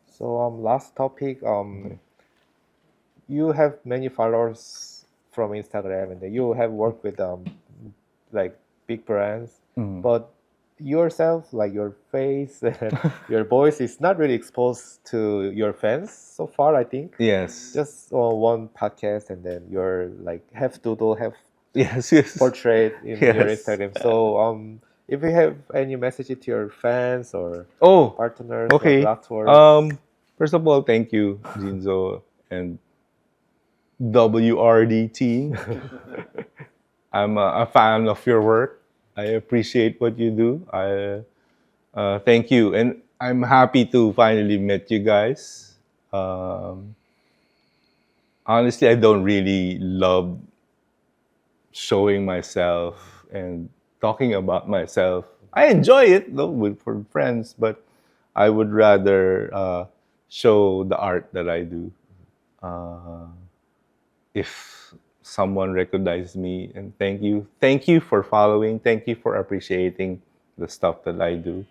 So last topic, you have many followers from Instagram, and you have worked with big brands. But yourself, like your face, your voice is not really exposed to your fans so far, I think. Yes. Just one podcast and then you're like half doodle, half yes. portrait in your Yes. Instagram. So if you have any message to your fans or Oh, partners okay. or last words. First of all, thank you, Jinzo and WRD team. I'm a fan of your work. I appreciate what you do. Thank you, and I'm happy to finally meet you guys. Honestly, I don't really love showing myself and talking about myself. I enjoy it though for friends, but I would rather show the art that I do. If someone recognizes me, and thank you for following, thank you for appreciating the stuff that I do.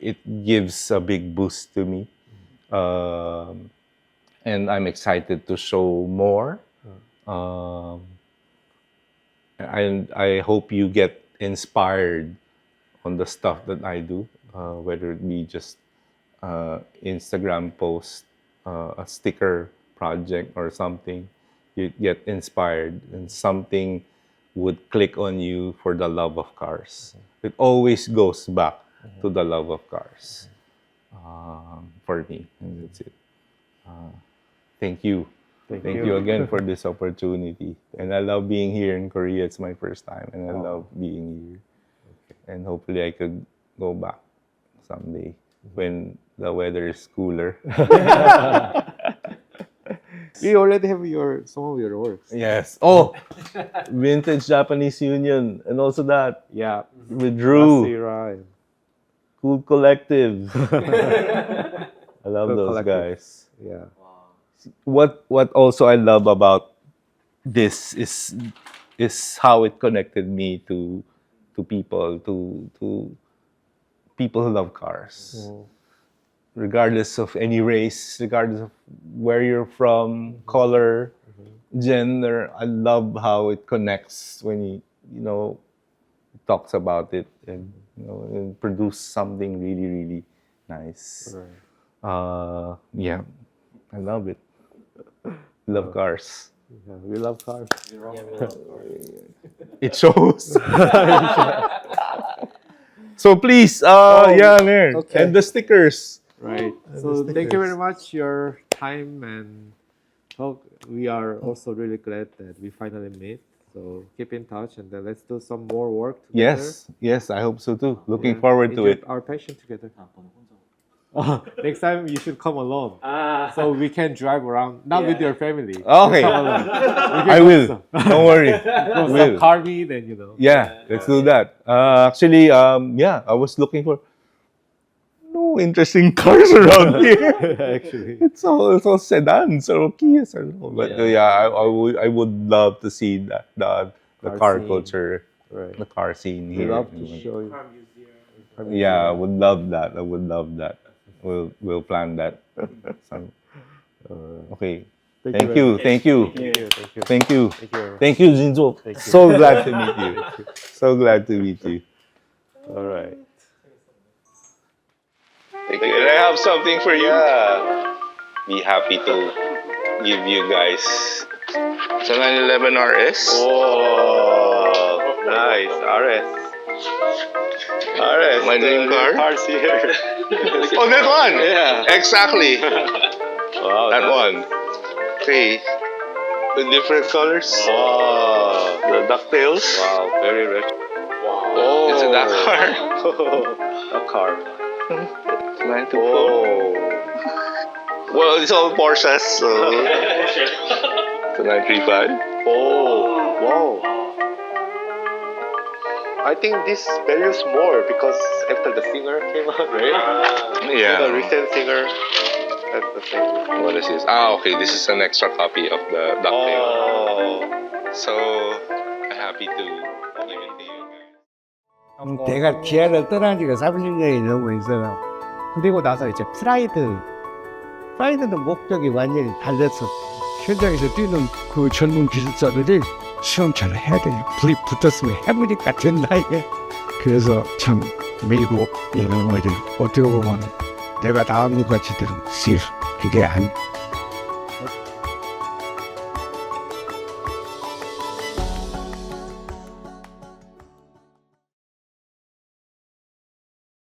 It gives a big boost to me, and I'm excited to show more. And I hope you get inspired on the stuff that I do, whether it be just Instagram post, a sticker project or something. You get inspired and something would click on you for the love of cars. It always goes back to the love of cars for me, and that's it. Thank you. Thank you again for this opportunity. And I love being here in Korea. It's my first time, and I love being here. And hopefully I could go back someday when the weather is cooler. We already have some of your works. Yes. Oh, Vintage Japanese Union, and also that Yeah. with Drew, Masira. Cool Collective. I love Cool those Collective. guys. Yeah. What also I love about this is how it connected me to people to people who love cars. Regardless of any race, regardless of where you're from, color, gender, I love how it connects when you talks about it and and produce something really, really nice. Right. Yeah, I love it. Love cars. Yeah, we love cars. It shows. So please, yeah, there. okay. And the stickers. Right. So thank you very much your time and talk. We are also really glad that we finally met. So keep in touch and then let's do some more work together. Yes, I hope so too. Looking Yeah, forward to enjoy it. Our passion together. Next time you should come alone. So we can drive around, not with your family. Okay. Come alone. I will. Don't worry. Go Will. some car meet and Yeah, let's do that. Actually, yeah, I was looking for no interesting cars around here. Actually. It's all sedans or Kias or no. But yeah, I would love to see that the Car car scene. culture, Right. the car scene We here. love to show you. Yeah, I would love that. I would love that. We'll plan that. Okay. Thank you. Thank you. Thank you. Thank you, Jinzo. Thank you. So glad to meet you. So glad to meet you. All right. Thank you. And I have something for you. Be happy to give you guys. It's a 911 RS. Oh, nice. RS. My dream car. Cars here. Oh, that one. Yeah. Exactly. Wow. That one. Okay. The different colors. Wow. The DuckTales. Wow. Very rich. Wow. Oh. It's a Dakar. A car. 94. Oh. Well, it's all Porsches, so it's a 935. Oh. Wow. I think this values more because after the singer came out, right? The Yeah. recent singer. That's the thing. What is this? Okay, this is an extra copy of the DuckTale. Oh. So, I'm happy to give it to you guys. 내가 기아를 떠난 지가 30년이 넘고 있어요. 그리고 나서 이제 프라이드는 목적이 완전히 달렸어. 현장에서 뛰는 그 젊은 기술자들이 시험차를 해야 돼요. 불이 붙었으면 해보니까 된다 이게. 그래서 참 미국 이런 거지 어떻게 보면 내가 다음 것 같이 들은 그게 안